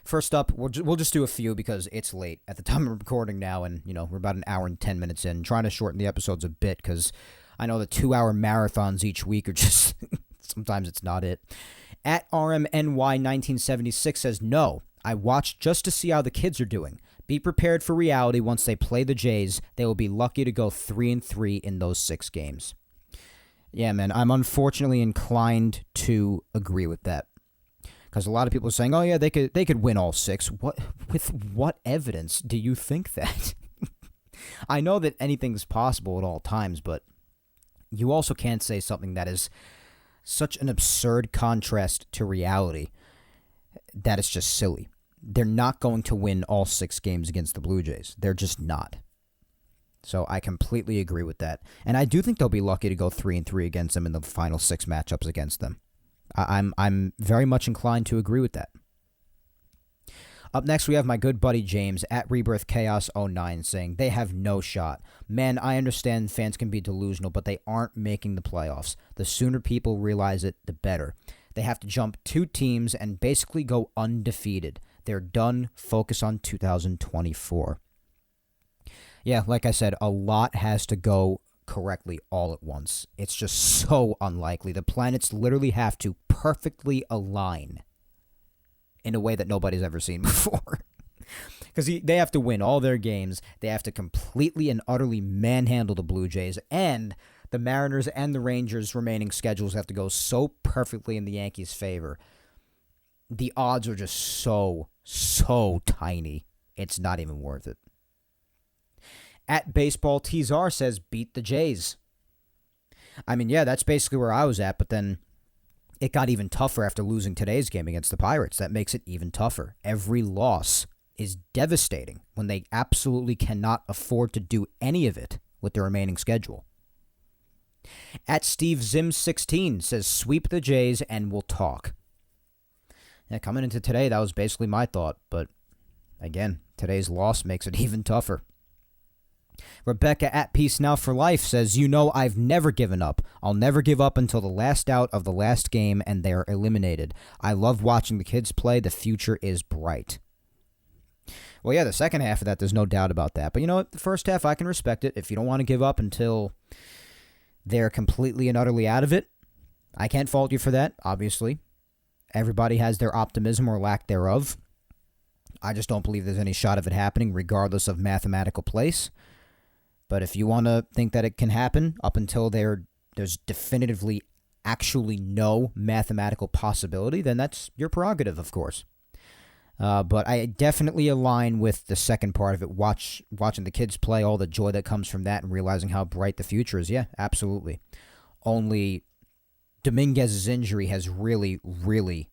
First up, we'll just do a few because it's late at the time of recording now, and we're about an hour and 10 minutes in. Trying to shorten the episodes a bit because I know the 2-hour marathons each week are just Sometimes it's not it. At RMNY1976 says, no, I watched just to see how the kids are doing. Be prepared for reality. Once they play the Jays, they will be lucky to go 3-3 in those 6 games. Yeah, man, I'm unfortunately inclined to agree with that. Because a lot of people are saying, oh, yeah, they could win all 6. With what evidence do you think that? I know that anything's possible at all times, but you also can't say something that is such an absurd contrast to reality that it's just silly. They're not going to win all 6 games against the Blue Jays. They're just not. So I completely agree with that. And I do think they'll be lucky to go 3-3 against them in the final 6 matchups against them. I'm very much inclined to agree with that. Up next, we have my good buddy James at Rebirth Chaos 09 saying, they have no shot. Man, I understand fans can be delusional, but they aren't making the playoffs. The sooner people realize it, the better. They have to jump 2 teams and basically go undefeated. They're done. Focus on 2024. Yeah, like I said, a lot has to go correctly all at once. It's just so unlikely. The planets literally have to perfectly align in a way that nobody's ever seen before. Because they have to win all their games. They have to completely and utterly manhandle the Blue Jays. And the Mariners and the Rangers' remaining schedules have to go so perfectly in the Yankees' favor. The odds are just so tiny. It's not even worth it. At Baseball Tzar says, beat the Jays. I mean, yeah, that's basically where I was at, but then it got even tougher after losing today's game against the Pirates. That makes it even tougher. Every loss is devastating when they absolutely cannot afford to do any of it with the remaining schedule. At Steve Zim16 says, sweep the Jays and we'll talk. Yeah, coming into today, that was basically my thought, but again, today's loss makes it even tougher. Rebecca at Peace Now for Life says, I've never given up. I'll never give up until the last out of the last game and they're eliminated. I love watching the kids play. The future is bright. Well, yeah, the second half of that, there's no doubt about that. But you know what? The first half, I can respect it. If you don't want to give up until they're completely and utterly out of it, I can't fault you for that, obviously. Everybody has their optimism or lack thereof. I just don't believe there's any shot of it happening, regardless of mathematical place. But if you want to think that it can happen up until there's definitively actually no mathematical possibility, then that's your prerogative, of course. But I definitely align with the second part of it, watching the kids play, all the joy that comes from that and realizing how bright the future is. Yeah, absolutely. Only Dominguez's injury has really, really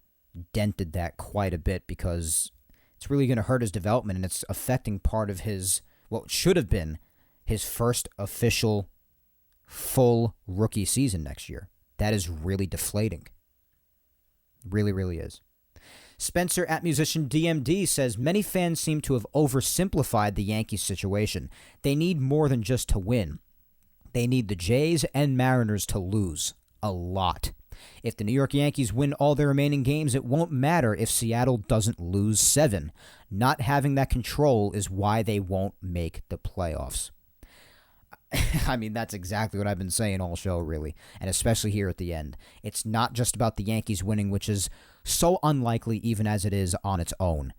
dented that quite a bit because it's really going to hurt his development and it's affecting part of what should have been his first official full rookie season next year. That is really deflating. Really, really is. Spencer at Musician DMD says, many fans seem to have oversimplified the Yankees situation. They need more than just to win. They need the Jays and Mariners to lose. A lot. If the New York Yankees win all their remaining games, it won't matter if Seattle doesn't lose 7. Not having that control is why they won't make the playoffs. I mean, that's exactly what I've been saying all show, really, and especially here at the end. It's not just about the Yankees winning, which is so unlikely even as it is on its own.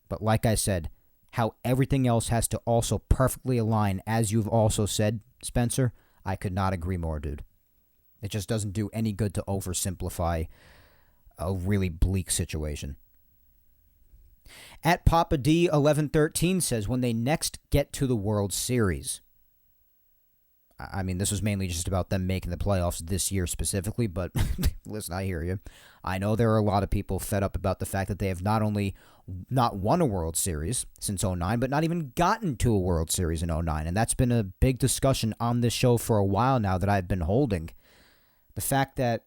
But like I said, how everything else has to also perfectly align, as you've also said, Spencer, I could not agree more, dude. It just doesn't do any good to oversimplify a really bleak situation. At Papa D 1113 says, when they next get to the World Series. I mean, this was mainly just about them making the playoffs this year specifically, but listen, I hear you. I know there are a lot of people fed up about the fact that they have not only not won a World Series since '09, but not even gotten to a World Series in '09, and that's been a big discussion on this show for a while now that I've been holding. The fact that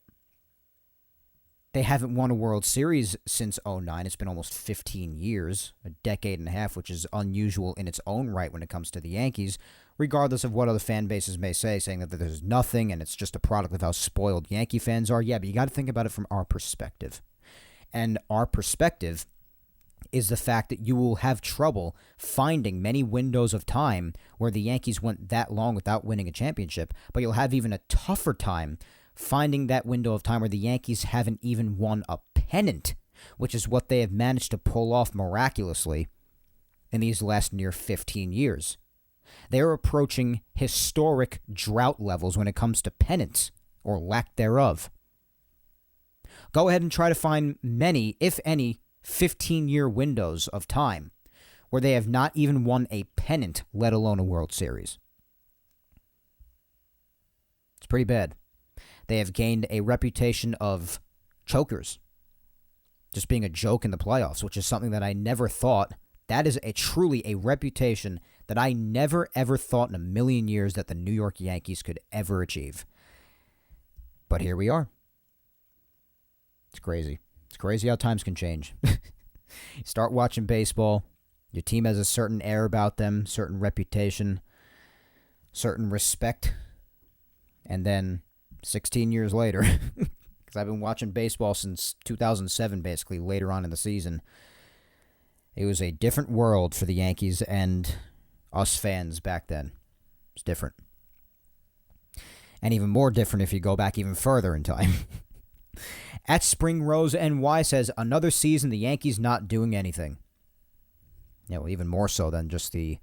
they haven't won a World Series since '09, it's been almost 15 years, a decade and a half, which is unusual in its own right when it comes to the Yankees, regardless of what other fan bases may say, saying that there's nothing and it's just a product of how spoiled Yankee fans are. Yeah, but you got to think about it from our perspective. And our perspective is the fact that you will have trouble finding many windows of time where the Yankees went that long without winning a championship, but you'll have even a tougher time finding that window of time where the Yankees haven't even won a pennant, which is what they have managed to pull off miraculously in these last near 15 years. They're approaching historic drought levels when it comes to pennants, or lack thereof. Go ahead and try to find many, if any, 15-year windows of time where they have not even won a pennant, let alone a World Series. It's pretty bad. They have gained a reputation of chokers, just being a joke in the playoffs, which is something that I never thought. That is truly a reputation that I never, ever thought in a million years that the New York Yankees could ever achieve. But here we are. It's crazy. It's crazy how times can change. You start watching baseball, your team has a certain air about them, certain reputation, certain respect, and then 16 years later, because I've been watching baseball since 2007, basically, later on in the season, it was a different world for the Yankees and us fans back then. It's different. And even more different if you go back even further in time. At Spring Rose NY says, another season the Yankees not doing anything. Yeah, well, even more so than just the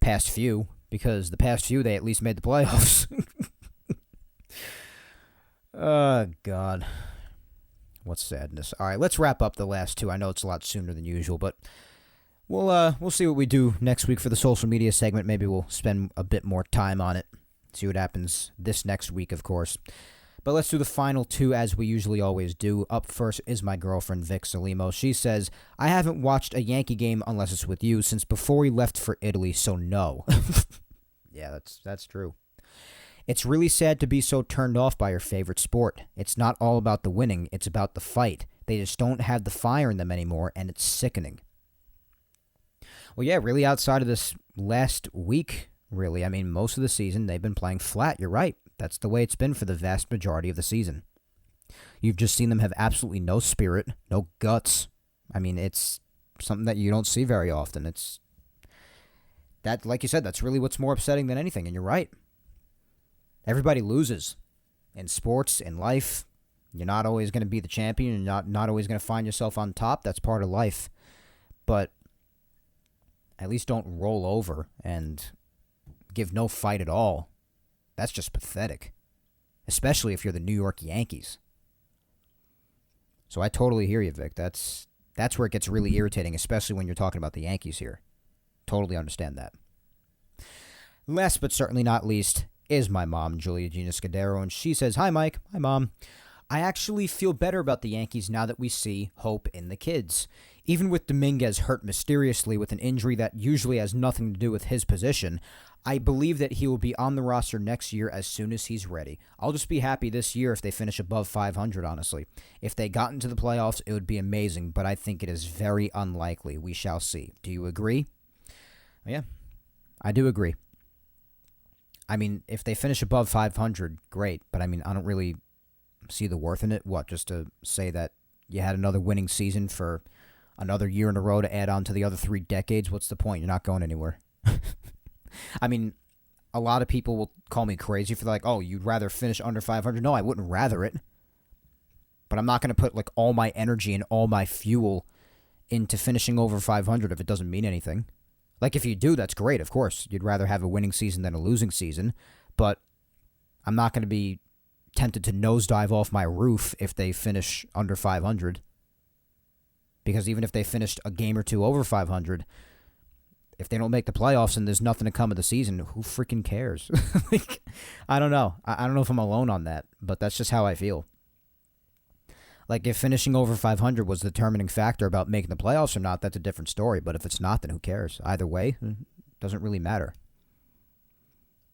past few, because the past few they at least made the playoffs. Oh, God. What sadness. All right, let's wrap up the last two. I know it's a lot sooner than usual, but we'll see what we do next week for the social media segment. Maybe we'll spend a bit more time on it. See what happens this next week, of course. But let's do the final two as we usually always do. Up first is my girlfriend, Vic Salimo. She says, I haven't watched a Yankee game unless it's with you since before we left for Italy, so no. Yeah, that's true. It's really sad to be so turned off by your favorite sport. It's not all about the winning, it's about the fight. They just don't have the fire in them anymore, and it's sickening. Well, yeah, really outside of this last week, really. I mean, most of the season, they've been playing flat. You're right. That's the way it's been for the vast majority of the season. You've just seen them have absolutely no spirit, no guts. I mean, it's something that you don't see very often. It's that, like you said, that's really what's more upsetting than anything, and you're right. Everybody loses in sports, in life. You're not always going to be the champion. You're not always going to find yourself on top. That's part of life. But at least don't roll over and give no fight at all. That's just pathetic, especially if you're the New York Yankees. So I totally hear you, Vic. That's where it gets really irritating, especially when you're talking about the Yankees here. Totally understand that. Last but certainly not least is my mom, Julia Gina Scudero, and she says, Hi, Mike. Hi, Mom. I actually feel better about the Yankees now that we see hope in the kids. Even with Dominguez hurt mysteriously with an injury that usually has nothing to do with his position, I believe that he will be on the roster next year as soon as he's ready. I'll just be happy this year if they finish above 500, honestly. If they got into the playoffs, it would be amazing, but I think it is very unlikely. We shall see. Do you agree? Yeah, I do agree. I mean, if they finish above 500, great, but I mean, I don't really see the worth in it. What, just to say that you had another winning season for another year in a row to add on to the other 3 decades? What's the point? You're not going anywhere. I mean, a lot of people will call me crazy for like, oh, you'd rather finish under 500? No, I wouldn't rather it. But I'm not going to put like all my energy and all my fuel into finishing over 500 if it doesn't mean anything. Like if you do, that's great, of course. You'd rather have a winning season than a losing season. But I'm not going to be tempted to nosedive off my roof if they finish under 500. Because even if they finished a game or two over 500, if they don't make the playoffs and there's nothing to come of the season, who freaking cares? Like, I don't know. I don't know if I'm alone on that, but that's just how I feel. Like, if finishing over 500 was the determining factor about making the playoffs or not, that's a different story. But if it's not, then who cares? Either way, it doesn't really matter.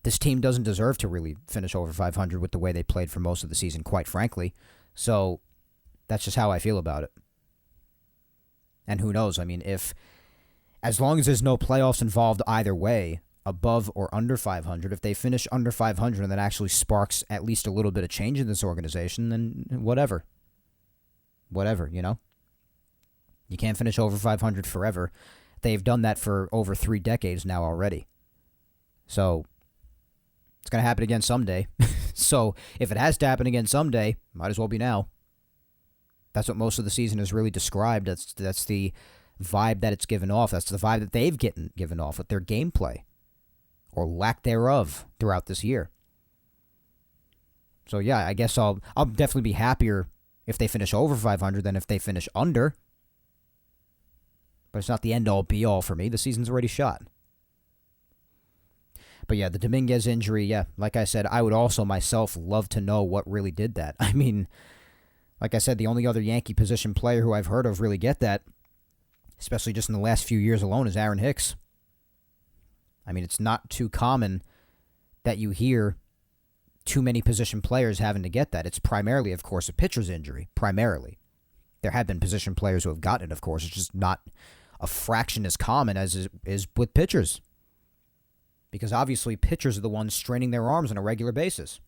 This team doesn't deserve to really finish over 500 with the way they played for most of the season, quite frankly. So that's just how I feel about it. And who knows? I mean, as long as there's no playoffs involved either way, above or under 500, if they finish under 500 and that actually sparks at least a little bit of change in this organization, then whatever. Whatever, you know? You can't finish over 500 forever. They've done that for over 3 decades now already. So It's going to happen again someday. So if it has to happen again someday, might as well be now. That's what most of the season is really described. That's the vibe that it's given off. That's the vibe that they've given off with their gameplay, or lack thereof, throughout this year. So yeah, I guess I'll definitely be happier if they finish over 500 than if they finish under. But it's not the end-all, be-all for me. The season's already shot. But yeah, the Dominguez injury, yeah, like I said, I would also myself love to know what really did that. I mean, like I said, the only other Yankee position player who I've heard of really get that, especially just in the last few years alone, is Aaron Hicks. I mean, it's not too common that you hear too many position players having to get that. It's primarily, of course, a pitcher's injury, primarily. There have been position players who have gotten it, of course. It's just not a fraction as common as it is with pitchers. Because obviously pitchers are the ones straining their arms on a regular basis.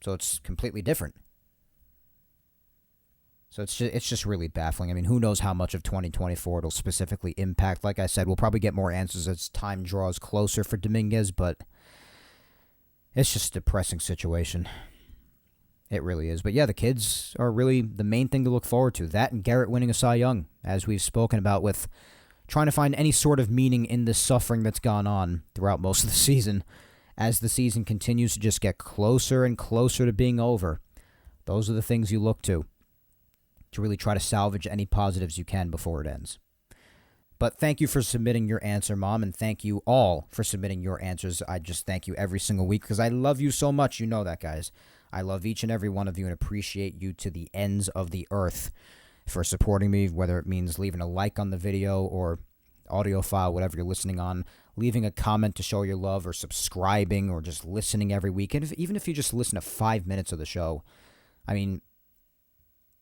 So it's completely different. So it's just really baffling. I mean, who knows how much of 2024 it'll specifically impact. Like I said, we'll probably get more answers as time draws closer for Dominguez, but it's just a depressing situation. It really is. But yeah, the kids are really the main thing to look forward to. That and Garrett winning a Cy Young, as we've spoken about, with trying to find any sort of meaning in this suffering that's gone on throughout most of the season. As the season continues to just get closer and closer to being over, those are the things you look to really try to salvage any positives you can before it ends. But thank you for submitting your answer, Mom, and thank you all for submitting your answers. I just thank you every single week because I love you so much. You know that, guys. I love each and every one of you and appreciate you to the ends of the earth for supporting me, whether it means leaving a like on the video or audio file, whatever you're listening on, leaving a comment to show your love, or subscribing, or just listening every week. And even if you just listen to 5 minutes of the show, I mean,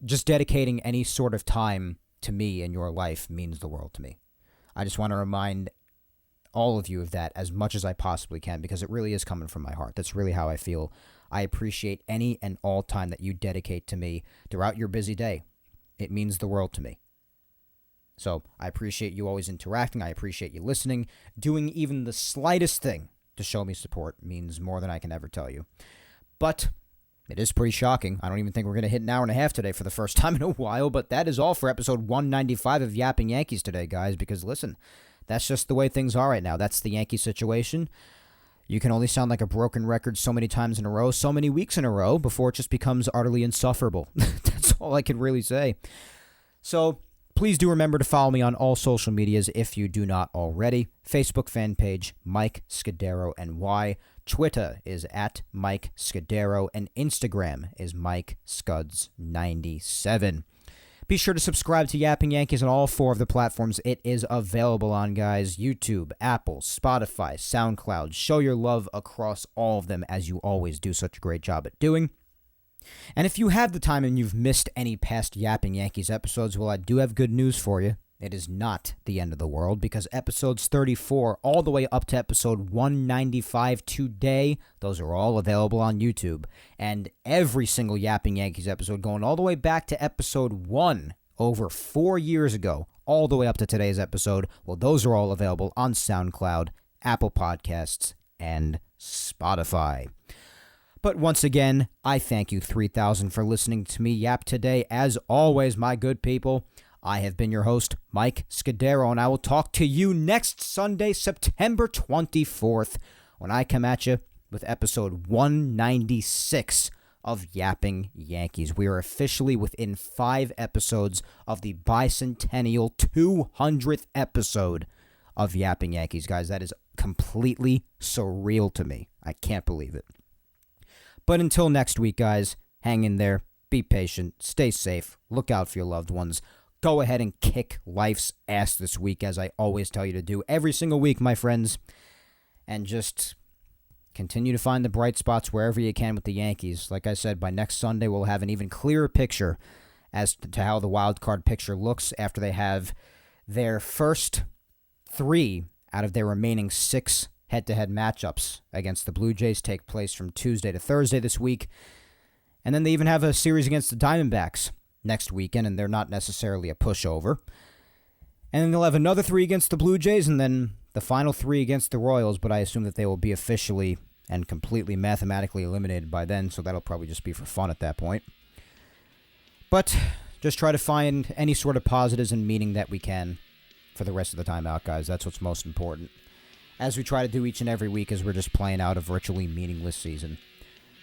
just dedicating any sort of time to me in your life means the world to me. I just want to remind all of you of that as much as I possibly can, because it really is coming from my heart. That's really how I feel. I appreciate any and all time that you dedicate to me throughout your busy day. It means the world to me. So I appreciate you always interacting. I appreciate you listening. Doing even the slightest thing to show me support means more than I can ever tell you. But it is pretty shocking. I don't even think we're going to hit an hour and a half today for the first time in a while. But that is all for episode 195 of Yapping Yankees today, guys. Because listen, that's just the way things are right now. That's the Yankee situation. You can only sound like a broken record so many times in a row, so many weeks in a row, before it just becomes utterly insufferable. That's all I can really say. So please do remember to follow me on all social medias if you do not already. Facebook fan page, Mike Scudero NY. Twitter is at Mike Scudero, and Instagram is Mike Scuds97. Be sure to subscribe to Yapping Yankees on all 4 of the platforms it is available on, guys. YouTube, Apple, Spotify, SoundCloud. Show your love across all of them, as you always do such a great job at doing. And if you have the time and you've missed any past Yapping Yankees episodes, well, I do have good news for you. It is not the end of the world, because episodes 34 all the way up to episode 195 today, those are all available on YouTube. And every single Yapping Yankees episode, going all the way back to episode 1 over 4 years ago, all the way up to today's episode, well, those are all available on SoundCloud, Apple Podcasts, and Spotify. But once again, I thank you 3,000 for listening to me yap today. As always, my good people, I have been your host, Mike Scudero, and I will talk to you next Sunday, September 24th, when I come at you with episode 196 of Yapping Yankees. We are officially within 5 episodes of the bicentennial 200th episode of Yapping Yankees, guys. That is completely surreal to me. I can't believe it. But until next week, guys, hang in there, be patient, stay safe, look out for your loved ones. Go ahead and kick life's ass this week, as I always tell you to do every single week, my friends. And just continue to find the bright spots wherever you can with the Yankees. Like I said, by next Sunday, we'll have an even clearer picture as to how the wild card picture looks after they have their first 3 out of their remaining 6 head-to-head matchups against the Blue Jays take place from Tuesday to Thursday this week. And then they even have a series against the Diamondbacks next weekend, and they're not necessarily a pushover. And then they'll have another 3 against the Blue Jays, and then the final 3 against the Royals, but I assume that they will be officially and completely mathematically eliminated by then, so that'll probably just be for fun at that point. But just try to find any sort of positives and meaning that we can for the rest of the time out, guys. That's what's most important. As we try to do each and every week as we're just playing out a virtually meaningless season.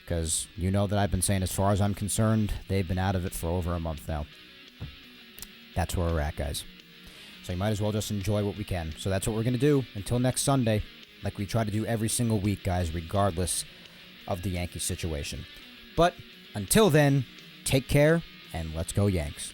Because you know that I've been saying, as far as I'm concerned, they've been out of it for over a month now. That's where we're at, guys. So you might as well just enjoy what we can. So that's what we're going to do until next Sunday, like we try to do every single week, guys, regardless of the Yankee situation. But until then, take care, and let's go Yanks.